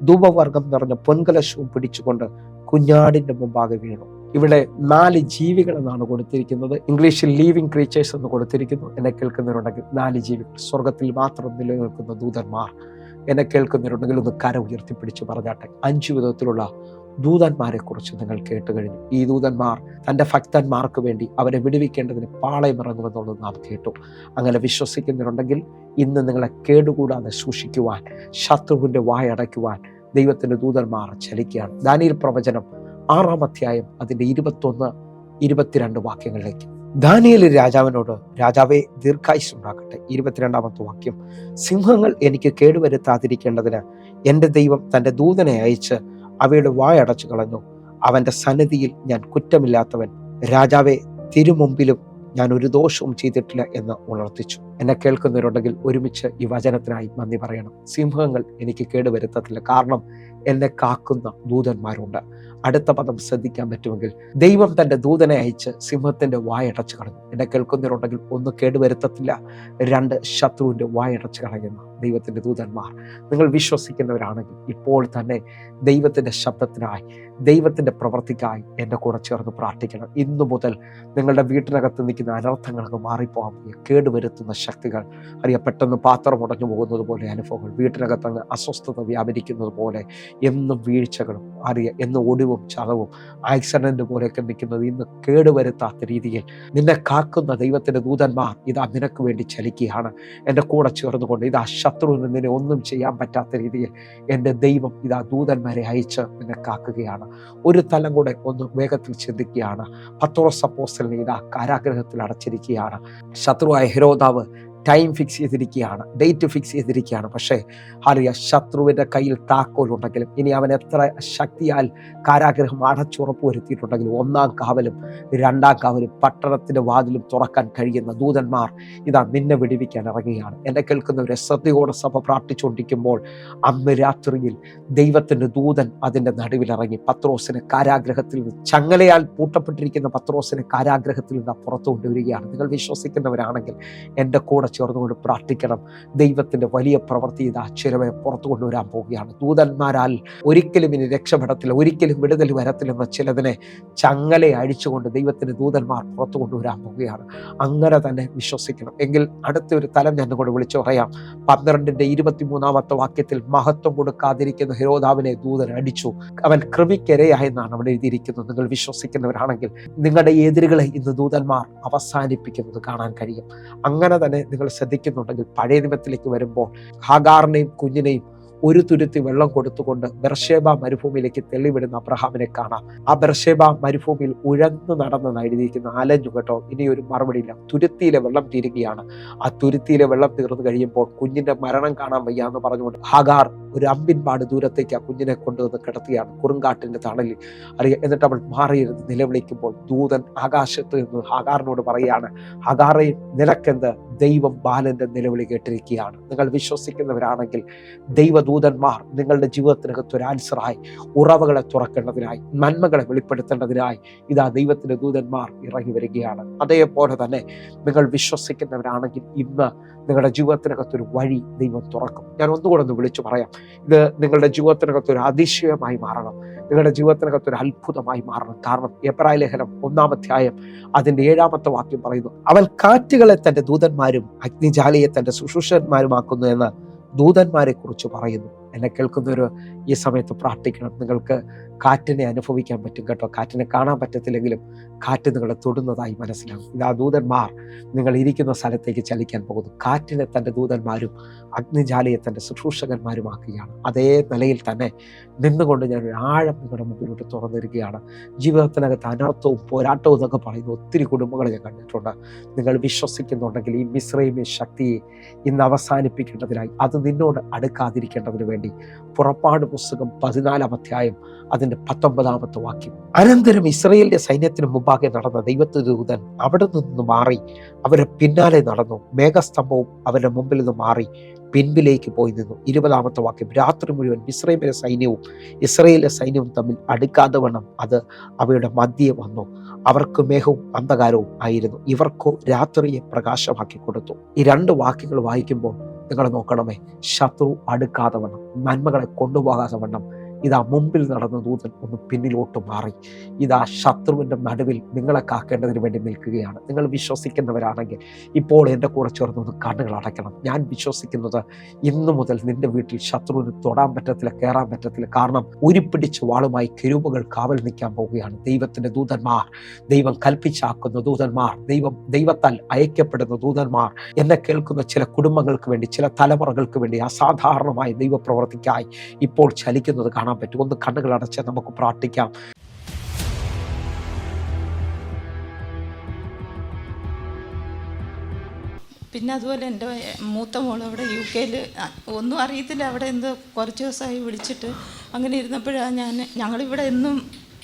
ധൂപവർഗം നിറഞ്ഞ പൊൻകലശവും പിടിച്ചുകൊണ്ട് കുഞ്ഞാടിന്റെ മുമ്പാകെ വീണു. ഇവിടെ 4 ജീവികൾ എന്നാണ് കൊടുത്തിരിക്കുന്നത്. ഇംഗ്ലീഷിൽ ലിവിങ് ക്രീച്ചേഴ്സ് എന്ന് കൊടുത്തിരിക്കുന്നു. എന്നെ കേൾക്കുന്നവരുണ്ടെങ്കിൽ 4 ജീവികൾ, സ്വർഗത്തിൽ മാത്രം നിലനിൽക്കുന്ന ദൂതന്മാർ. എന്നെ കേൾക്കുന്നവരുണ്ടെങ്കിൽ ഒന്ന് കര ഉയർത്തിപ്പിടിച്ച് പറഞ്ഞാട്ടെ. 5 വിധത്തിലുള്ള ദൂതന്മാരെ കുറിച്ച് നിങ്ങൾ കേട്ട് കഴിഞ്ഞു. ഈ ദൂതന്മാർ തൻ്റെ ഭക്തന്മാർക്ക് വേണ്ടി അവരെ വിടുവിക്കേണ്ടതിന് പാളയമിറങ്ങുമെന്നുള്ളത് നാം കേട്ടു. അങ്ങനെ വിശ്വസിക്കുന്നവരുണ്ടെങ്കിൽ ഇന്ന് നിങ്ങളെ കേടുകൂടാതെ സൂക്ഷിക്കുവാൻ, ശത്രുവിൻ്റെ വായടയ്ക്കുവാൻ ദൈവത്തിൻ്റെ ദൂതന്മാർ ചലിക്കുകയാണ്. ദാനിയേൽ പ്രവചനം 6-ാം അധ്യായം അതിൻ്റെ 21-22 വാക്യങ്ങളിലേക്ക്. ദാനിയേൽ രാജാവിനോട്, രാജാവേ ദീർഘായുസ്സ് ഉണ്ടാകട്ടെ. 22-ാമത്തെ വാക്യം. സിംഹങ്ങൾ എനിക്ക് കേടുവരുത്താതിരിക്കേണ്ടതിന് എൻ്റെ ദൈവം തൻ്റെ ദൂതനെ അയച്ച് അവയുടെ വായടച്ചു കളഞ്ഞു. അവൻ്റെ സന്നിധിയിൽ ഞാൻ കുറ്റമില്ലാത്തവൻ. രാജാവെ, തിരുമുമ്പിലും ഞാൻ ഒരു ദോഷവും ചെയ്തിട്ടില്ല എന്ന് ഉണർത്തിച്ചു. എന്നെ കേൾക്കുന്നവരുണ്ടെങ്കിൽ ഒരുമിച്ച് ഈ വചനത്തിനായി നന്ദി പറയണം. സിംഹങ്ങൾ എനിക്ക് കേടുവരുത്തത്തില്ല, കാരണം എന്നെ കാക്കുന്ന ദൂതന്മാരുണ്ട്. അടുത്ത പദം ശ്രദ്ധിക്കാൻ പറ്റുമെങ്കിൽ, ദൈവം തൻ്റെ ദൂതനെ അയച്ച് സിംഹത്തിൻ്റെ വായടച്ചു കളഞ്ഞു. എന്നെ കേൾക്കുന്നവരുണ്ടെങ്കിൽ 1 കേടുവരുത്തത്തില്ല, 2 ശത്രുവിൻ്റെ വായടച്ചു കളയുന്ന ദൈവത്തിൻ്റെ ദൂതന്മാർ. നിങ്ങൾ വിശ്വസിക്കുന്നവരാണെങ്കിൽ ഇപ്പോൾ തന്നെ ദൈവത്തിൻ്റെ ശബ്ദത്തിനായി, ദൈവത്തിൻ്റെ പ്രവൃത്തിക്കായി എൻ്റെ കൂടെ ചേർന്ന് പ്രാർത്ഥിക്കണം. ഇന്നു മുതൽ നിങ്ങളുടെ വീട്ടിനകത്ത് നിൽക്കുന്ന അനർത്ഥങ്ങൾക്ക് മാറിപ്പോകാൻ കേടുവരുത്തുന്ന ശക്തികൾ, പെട്ടെന്ന് പാത്രം ഉടഞ്ഞു പോകുന്നത് പോലെ അനുഭവങ്ങൾ, വീട്ടിനകത്ത് അങ്ങ് അസ്വസ്ഥത വ്യാപരിക്കുന്നത് പോലെ, എന്നും വീഴ്ചകളും എന്നും ഒടിവും ചതവും ആക്സിഡന്റ് പോലെയൊക്കെ നിൽക്കുന്നത് ഇന്ന് കേടുവരുത്താത്ത രീതിയിൽ നിന്നെ കാക്കുന്ന ദൈവത്തിൻ്റെ ദൂതന്മാർ ഇതാ നിനക്ക് വേണ്ടി ചലിക്കുകയാണ്. എൻ്റെ കൂടെ ചേർന്നുകൊണ്ട് ഇതാ ശത്രുവിന് നിന്നെ ഒന്നും ചെയ്യാൻ പറ്റാത്ത രീതിയിൽ എൻ്റെ ദൈവം ഇതാ ദൂതന്മാരെ അയച്ച് നിന്നെ കാക്കുകയാണ്. ഒരു തലം കൂടെ ഒന്ന് വേഗത്തിൽ ചിന്തിക്കുകയാണ്. പത്രോസ് അപ്പോസ്തലനെ ഇതാ കാരാഗ്രഹത്തിൽ അടച്ചിരിക്കുകയാണ്. ശത്രുവായ ഹെരോദാവ് ടൈം ഫിക്സ് ചെയ്തിരിക്കുകയാണ്, ഡേറ്റ് ഫിക്സ് ചെയ്തിരിക്കുകയാണ്. പക്ഷേ ശത്രുവിൻ്റെ കയ്യിൽ താക്കോലുണ്ടെങ്കിലും, ഇനി അവൻ എത്ര ശക്തിയാൽ കാരാഗ്രഹം അടച്ചുറപ്പ് വരുത്തിയിട്ടുണ്ടെങ്കിലും, 1-ാം കാവലും 2-ാം കാവലും പട്ടണത്തിൻ്റെ വാതിലും തുറക്കാൻ കഴിയുന്ന ദൂതന്മാർ ഇതാ നിന്നെ വിടുവിക്കാൻ ഇറങ്ങുകയാണ്. എന്നെ കേൾക്കുന്നവരെ, ശ്രദ്ധയോടെ സഭ പ്രാർത്ഥിച്ചുകൊണ്ടിരിക്കുമ്പോൾ അന്ന് രാത്രിയിൽ ദൈവത്തിൻ്റെ ദൂതൻ അതിൻ്റെ നടുവിലിറങ്ങി പത്രോസിനെ കാരാഗ്രഹത്തിൽ നിന്ന്, ചങ്ങലയാൽ പൂട്ടപ്പെട്ടിരിക്കുന്ന പത്രോസിനെ കാരാഗ്രഹത്തിൽ നിന്ന് പുറത്തു കൊണ്ടുവരികയാണ്. നിങ്ങൾ വിശ്വസിക്കുന്നവരാണെങ്കിൽ എൻ്റെ കൂടെ ചേർന്നുകൊണ്ട് പ്രാർത്ഥിക്കണം. ദൈവത്തിൻ്റെ വലിയ പ്രവൃത്തി ഇതാ ചിലവെ പുറത്തു കൊണ്ടുവരാൻ പോവുകയാണ്. ദൂതന്മാരാൽ ഒരിക്കലും ഇനി രക്ഷപ്പെടത്തില്ല, ഒരിക്കലും വിടുതൽ വരത്തില്ലെന്ന ചിലതിനെ ചങ്ങല അഴിച്ചുകൊണ്ട് ദൈവത്തിൻ്റെ ദൂതന്മാർ പുറത്തു കൊണ്ടുവരാൻ പോവുകയാണ്. അങ്ങനെ തന്നെ വിശ്വസിക്കണം. എങ്കിൽ അടുത്ത ഒരു തലം ഞാൻ കൂടെ വിളിച്ചു പറയാം. 12-ന്റെ 23-ാമത്തെ വാക്യത്തിൽ, മഹത്വം കൊടുക്കാതിരിക്കുന്ന ഹെരോദാവിനെ ദൂതൻ അടിച്ചു, അവൻ കൃപിക്കിരയായെന്നാണ് അവിടെ എഴുതിയിരിക്കുന്നത്. നിങ്ങൾ വിശ്വസിക്കുന്നവരാണെങ്കിൽ നിങ്ങളുടെ എതിരുകളെ ഇന്ന് ദൂതന്മാർ അവസാനിപ്പിക്കുന്നത് കാണാൻ കഴിയും. അങ്ങനെ തന്നെ നിങ്ങൾ ശ്രദ്ധിക്കുന്നുണ്ടെങ്കിൽ, പഴയ നിയമത്തിലേക്ക് വരുമ്പോൾ ഹാഗാറിനെയും കുഞ്ഞിനെയും ഒരു തുരുത്തി വെള്ളം കൊടുത്തുകൊണ്ട് ബെർശേബ മരുഭൂമിയിലേക്ക് തെളിവിടുന്ന അബ്രഹാമിനെ കാണാം. ആ ബെർശേബ മരുഭൂമിയിൽ ഉഴന്നു നടന്നെന്ന് എഴുതിയിരിക്കുന്ന, അലഞ്ഞു കേട്ടോ. ഇനി ഒരു മറുപടിയില്ല. തുരുത്തിയിലെ വെള്ളം തീരുകയാണ്. ആ തുരുത്തിയിലെ വെള്ളം തീർന്നു കഴിയുമ്പോൾ കുഞ്ഞിന്റെ മരണം കാണാൻ വയ്യ എന്ന് പറഞ്ഞുകൊണ്ട് ഹാഗാർ ഒരു അമ്പിൻപാട് ദൂരത്തേക്ക് ആ കുഞ്ഞിനെ കൊണ്ടുവന്ന് കിടത്തുകയാണ് കുറുങ്കാട്ടിന്റെ തണലിൽ. എന്നിട്ട് അവൾ മാറിയിരുന്ന് നിലവിളിക്കുമ്പോൾ ദൂതൻ ആകാശത്ത് നിന്ന് ഹാഗാറിനോട് പറയുകയാണ്, ഹാഗാറെ, നിനക്കെന്ത്? ദൈവം ബാലന്റെ നിലവിളി കേട്ടിരിക്കുകയാണ്. നിങ്ങൾ വിശ്വസിക്കുന്നവരാണെങ്കിൽ ദൈവദൂതന്മാർ നിങ്ങളുടെ ജീവിതത്തിനകത്ത് ഒരു ആൻസറായി, ഉറവകളെ തുറക്കേണ്ടതിനായി, നന്മകളെ വെളിപ്പെടുത്തേണ്ടതിനായി ഇതാ ദൈവത്തിന്റെ ദൂതന്മാർ ഇറങ്ങി വരികയാണ്. അതേപോലെ തന്നെ നിങ്ങൾ വിശ്വസിക്കുന്നവരാണെങ്കിൽ ഇന്ന് നിങ്ങളുടെ ജീവിതത്തിനകത്തൊരു വഴി ദൈവം തുറക്കും. ഞാൻ ഒന്നുകൂടെ ഒന്ന് വിളിച്ചു പറയാം. ഇത് നിങ്ങളുടെ ജീവിതത്തിനകത്തൊരു അതിശയമായി മാറണം, നിങ്ങളുടെ ജീവിതത്തിനകത്തൊരു അത്ഭുതമായി മാറണം. കാരണം എബ്രായ ലേഖനം 1-ാം അധ്യായം അതിൻ്റെ 7-ാമത്തെ വാക്യം പറയുന്നു, അവൻ കാറ്റുകളെ തൻ്റെ ദൂതന്മാരും അഗ്നിജാലയെ തൻ്റെ ശുശ്രൂഷന്മാരുമാക്കുന്നു എന്ന് ദൂതന്മാരെ കുറിച്ച് പറയുന്നു. എന്നെ കേൾക്കുന്നവർ ഈ സമയത്ത് പ്രാർത്ഥിക്കണം. നിങ്ങൾക്ക് കാറ്റിനെ അനുഭവിക്കാൻ പറ്റും കേട്ടോ. കാറ്റിനെ കാണാൻ പറ്റത്തില്ലെങ്കിലും കാറ്റ് നിങ്ങളെ തൊടുന്നതായി മനസ്സിലാകും. ഇതാ ദൂതന്മാർ നിങ്ങൾ ഇരിക്കുന്ന സ്ഥലത്തേക്ക് ചലിക്കാൻ പോകുന്നു. കാറ്റിനെ തൻ്റെ ദൂതന്മാരും അഗ്നിജാലയെ തൻ്റെ ശുശ്രൂഷകന്മാരുമാക്കുകയാണ്. അതേ നിലയിൽ തന്നെ നിന്നുകൊണ്ട് ഞാൻ ഒരു ആഴം നിങ്ങളുടെ മുമ്പിലോട്ട് തുറന്നിരിക്കുകയാണ്. ജീവിതത്തിനകത്ത് അനർത്ഥവും പോരാട്ടവും എന്നൊക്കെ പറയുന്ന ഒത്തിരി കുടുംബങ്ങളെ ഞാൻ കണ്ടിട്ടുണ്ട്. നിങ്ങൾ വിശ്വസിക്കുന്നുണ്ടെങ്കിൽ ഈ മിസ്രൈമി ശക്തിയെ ഇന്ന് അവസാനിപ്പിക്കേണ്ടതിനായി, അത് നിന്നോട് അടുക്കാതിരിക്കേണ്ടതിന് വേണ്ടി പുറപ്പാട് പുസ്തകം 14-ാം അധ്യായം അതിൻ്റെ 19-ാമത്തെ വാക്യം. അനന്തരം ഇസ്രായേലിന്റെ സൈന്യത്തിന് മുമ്പാകെ നടന്ന ദൈവത്തിന്റെ ദൂതൻ അവിടെ നിന്ന് മാറി അവരെ പിന്നാലെ നടന്നു. മേഘസ്തംഭവും അവരുടെ മുമ്പിൽ നിന്ന് മാറി പിൻപിലേക്ക് പോയി നിന്നു. 20-ാമത്തെ വാക്യം. രാത്രി മുഴുവൻ മിസ്രൈമിലെ സൈന്യവും ഇസ്രായേലിലെ സൈന്യവും തമ്മിൽ അടുക്കാതെ വണ്ണം അത് അവയുടെ മധ്യേ വന്നു. അവർക്ക് മേഘവും അന്ധകാരവും ആയിരുന്നു, ഇവർക്കോ രാത്രിയെ പ്രകാശമാക്കി കൊടുത്തു. ഈ 2 വാക്യങ്ങൾ വായിക്കുമ്പോൾ നിങ്ങൾ നോക്കണമേ, ശത്രു അടുക്കാതെ വണ്ണം, നന്മകളെ കൊണ്ടുപോകാതെ വണ്ണം ഇതാ മുമ്പിൽ നടന്ന ദൂതൻ ഒന്ന് പിന്നിലോട്ട് മാറി. ഇതാ ശത്രുവിൻ്റെ നടുവിൽ നിങ്ങളെ കാക്കേണ്ടതിന് വേണ്ടി നിൽക്കുകയാണ്. നിങ്ങൾ വിശ്വസിക്കുന്നവരാണെങ്കിൽ ഇപ്പോൾ എൻ്റെ കൂടെ ചേർന്നൊന്ന് കണ്ണുകൾ അടയ്ക്കണം. ഞാൻ വിശ്വസിക്കുന്നത് ഇന്നു മുതൽ നിന്റെ വീട്ടിൽ ശത്രുവിന് തൊടാൻ പറ്റത്തില്ല, കയറാൻ പറ്റത്തില്ല. കാരണം ഉരുപ്പിടിച്ച് വാളുമായി കെരൂബുകൾ കാവൽ നിൽക്കാൻ പോവുകയാണ്. ദൈവത്തിൻ്റെ ദൂതന്മാർ, ദൈവം കൽപ്പിച്ചാക്കുന്ന ദൂതന്മാർ, ദൈവത്താൽ അയക്കപ്പെടുന്ന ദൂതന്മാർ എന്നെ കേൾക്കുന്ന ചില കുടുംബങ്ങൾക്ക് വേണ്ടി, ചില തലമുറകൾക്ക് വേണ്ടി അസാധാരണമായ ദൈവപ്രവർത്തിക്കായി ഇപ്പോൾ ചലിക്കുന്നത് കാണാൻ പറ്റും. ഒന്ന് കണ്ണുകൾ അടച്ച് നമുക്ക് പ്രാർത്ഥിക്കാം. പിന്നെ അതുപോലെ എൻ്റെ മൂത്ത മോൾ അവിടെ UK-ൽ ഒന്നും അറിയത്തില്ല. അവിടെ എന്തോ കുറച്ച് ദിവസമായി വിളിച്ചിട്ട് അങ്ങനെ ഇരുന്നപ്പോഴാണ് ഞങ്ങളിവിടെ എന്നും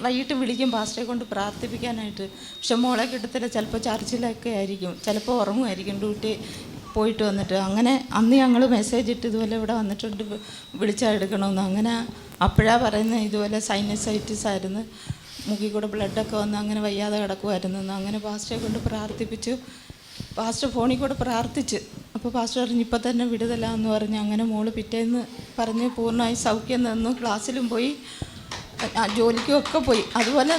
വൈകിട്ട് വിളിക്കും പാസ്റ്ററെ കൊണ്ട് പ്രാർത്ഥിപ്പിക്കാനായിട്ട്. പക്ഷെ മോളെ കിട്ടത്തില്ല. ചിലപ്പോൾ ചർച്ചിലൊക്കെ ആയിരിക്കും, ചിലപ്പോൾ ഉറങ്ങുമായിരിക്കും ഡ്യൂട്ടി പോയിട്ട് വന്നിട്ട്. അങ്ങനെ അന്ന് ഞങ്ങൾ മെസ്സേജ് ഇട്ട് ഇതുപോലെ ഇവിടെ വന്നിട്ടുണ്ട്, വിളിച്ചാൽ എടുക്കണമെന്ന്. അങ്ങനെ അപ്പോഴാണ് പറയുന്നത് ഇതുപോലെ സൈനസൈറ്റിസ് ആയിരുന്നു, മുക്കിൽ കൂടെ ബ്ലഡൊക്കെ വന്ന് അങ്ങനെ വയ്യാതെ കിടക്കുമായിരുന്നു. അങ്ങനെ പാസ്റ്ററെ കൊണ്ട് പ്രാർത്ഥിപ്പിച്ചു. പാസ്റ്റർ ഫോണിൽ കൂടെ പ്രാർത്ഥിച്ച്. അപ്പോൾ പാസ്റ്റർ പറഞ്ഞ് ഇപ്പം തന്നെ വിടുതലാന്ന് പറഞ്ഞ് അങ്ങനെ മോള് പിറ്റേന്ന് പറഞ്ഞ് പൂർണ്ണമായി സൗഖ്യം നിന്നു. ക്ലാസ്സിലും പോയി, ജോലിക്കും ഒക്കെ പോയി. അതുപോലെ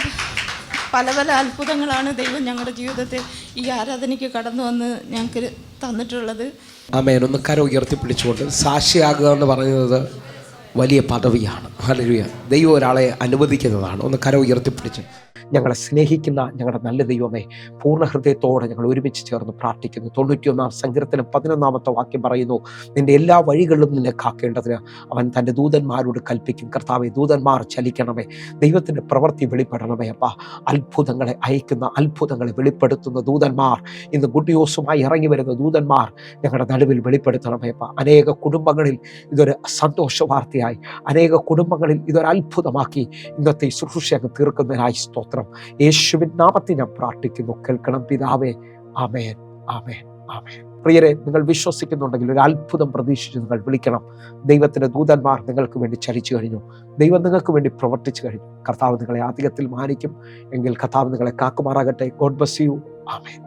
പല പല അത്ഭുതങ്ങളാണ് ദൈവം ഞങ്ങളുടെ ജീവിതത്തിൽ ഈ ആരാധനയ്ക്ക് കടന്നു വന്ന് ഞങ്ങൾക്ക് തന്നിട്ടുള്ളത്. ആമേൻ. ഒന്ന് കരം ഉയർത്തിപ്പിടിച്ചുകൊണ്ട് സാക്ഷിയാകുക എന്ന് പറയുന്നത് വലിയ പദവിയാണ്. ഹല്ലേലൂയ. ദൈവം ഒരാളെ അനുവദിക്കുന്നതാണ്. ഒന്ന് കരം ഉയർത്തിപ്പിടിച്ച് ഞങ്ങളെ സ്നേഹിക്കുന്ന ഞങ്ങളുടെ നല്ല ദൈവമേ, പൂർണ്ണ ഹൃദയത്തോടെ ഞങ്ങൾ ഒരുമിച്ച് ചേർന്ന് പ്രാർത്ഥിക്കുന്നു. 91-ാം സങ്കീർത്തനം 11-ാമത്തെ വാക്യം പറയുന്നു, നിന്റെ എല്ലാ വഴികളിലും നിന്നെ കാക്കേണ്ടതിന് അവൻ തൻ്റെ ദൂതന്മാരോട് കൽപ്പിക്കും. കർത്താവെ, ദൂതന്മാർ ചലിക്കണമേ, ദൈവത്തിൻ്റെ പ്രവൃത്തി വെളിപ്പെടണമേ. അപ്പാ, അത്ഭുതങ്ങളെ അയക്കുന്ന, അത്ഭുതങ്ങളെ വെളിപ്പെടുത്തുന്ന ദൂതന്മാർ, ഇന്ന് ഗുഡ് ന്യൂസുമായി ഇറങ്ങി വരുന്ന ദൂതന്മാർ ഞങ്ങളുടെ നടുവിൽ വെളിപ്പെടുത്തണമേ. അപ്പാ, അനേക കുടുംബങ്ങളിൽ ഇതൊരു സന്തോഷ വാർത്തയായി, അനേക കുടുംബങ്ങളിൽ ഇതൊരു അത്ഭുതമാക്കി ഇന്നത്തെ ശുശ്രൂഷ അങ്ങ് തീർക്കുന്നതിനായി സ്തോത്രം. യേശുവിൻ നാമത്തിൽ ഞാൻ പ്രാർത്ഥിക്കുന്നു. കേൾക്കണം പിതാവേ. ആമേൻ, ആമേൻ, ആമേൻ. പ്രിയരെ, നിങ്ങൾ വിശ്വസിക്കുന്നുണ്ടെങ്കിൽ ഒരു അത്ഭുതം പ്രതീക്ഷിച്ച് നിങ്ങൾ വിളിക്കണം. ദൈവത്തിൻ്റെ ദൂതന്മാർ നിങ്ങൾക്ക് വേണ്ടി ചലിച്ചു കഴിഞ്ഞു. ദൈവം നിങ്ങൾക്ക് വേണ്ടി പ്രവർത്തിച്ചു കഴിഞ്ഞു. കർത്താവ് നിങ്ങളെ അധികത്തിൽ മാനിക്കും. എങ്കിൽ കർത്താവ് നിങ്ങളെ കാക്കുമാറാകട്ടെ. God bless you. ആമേൻ.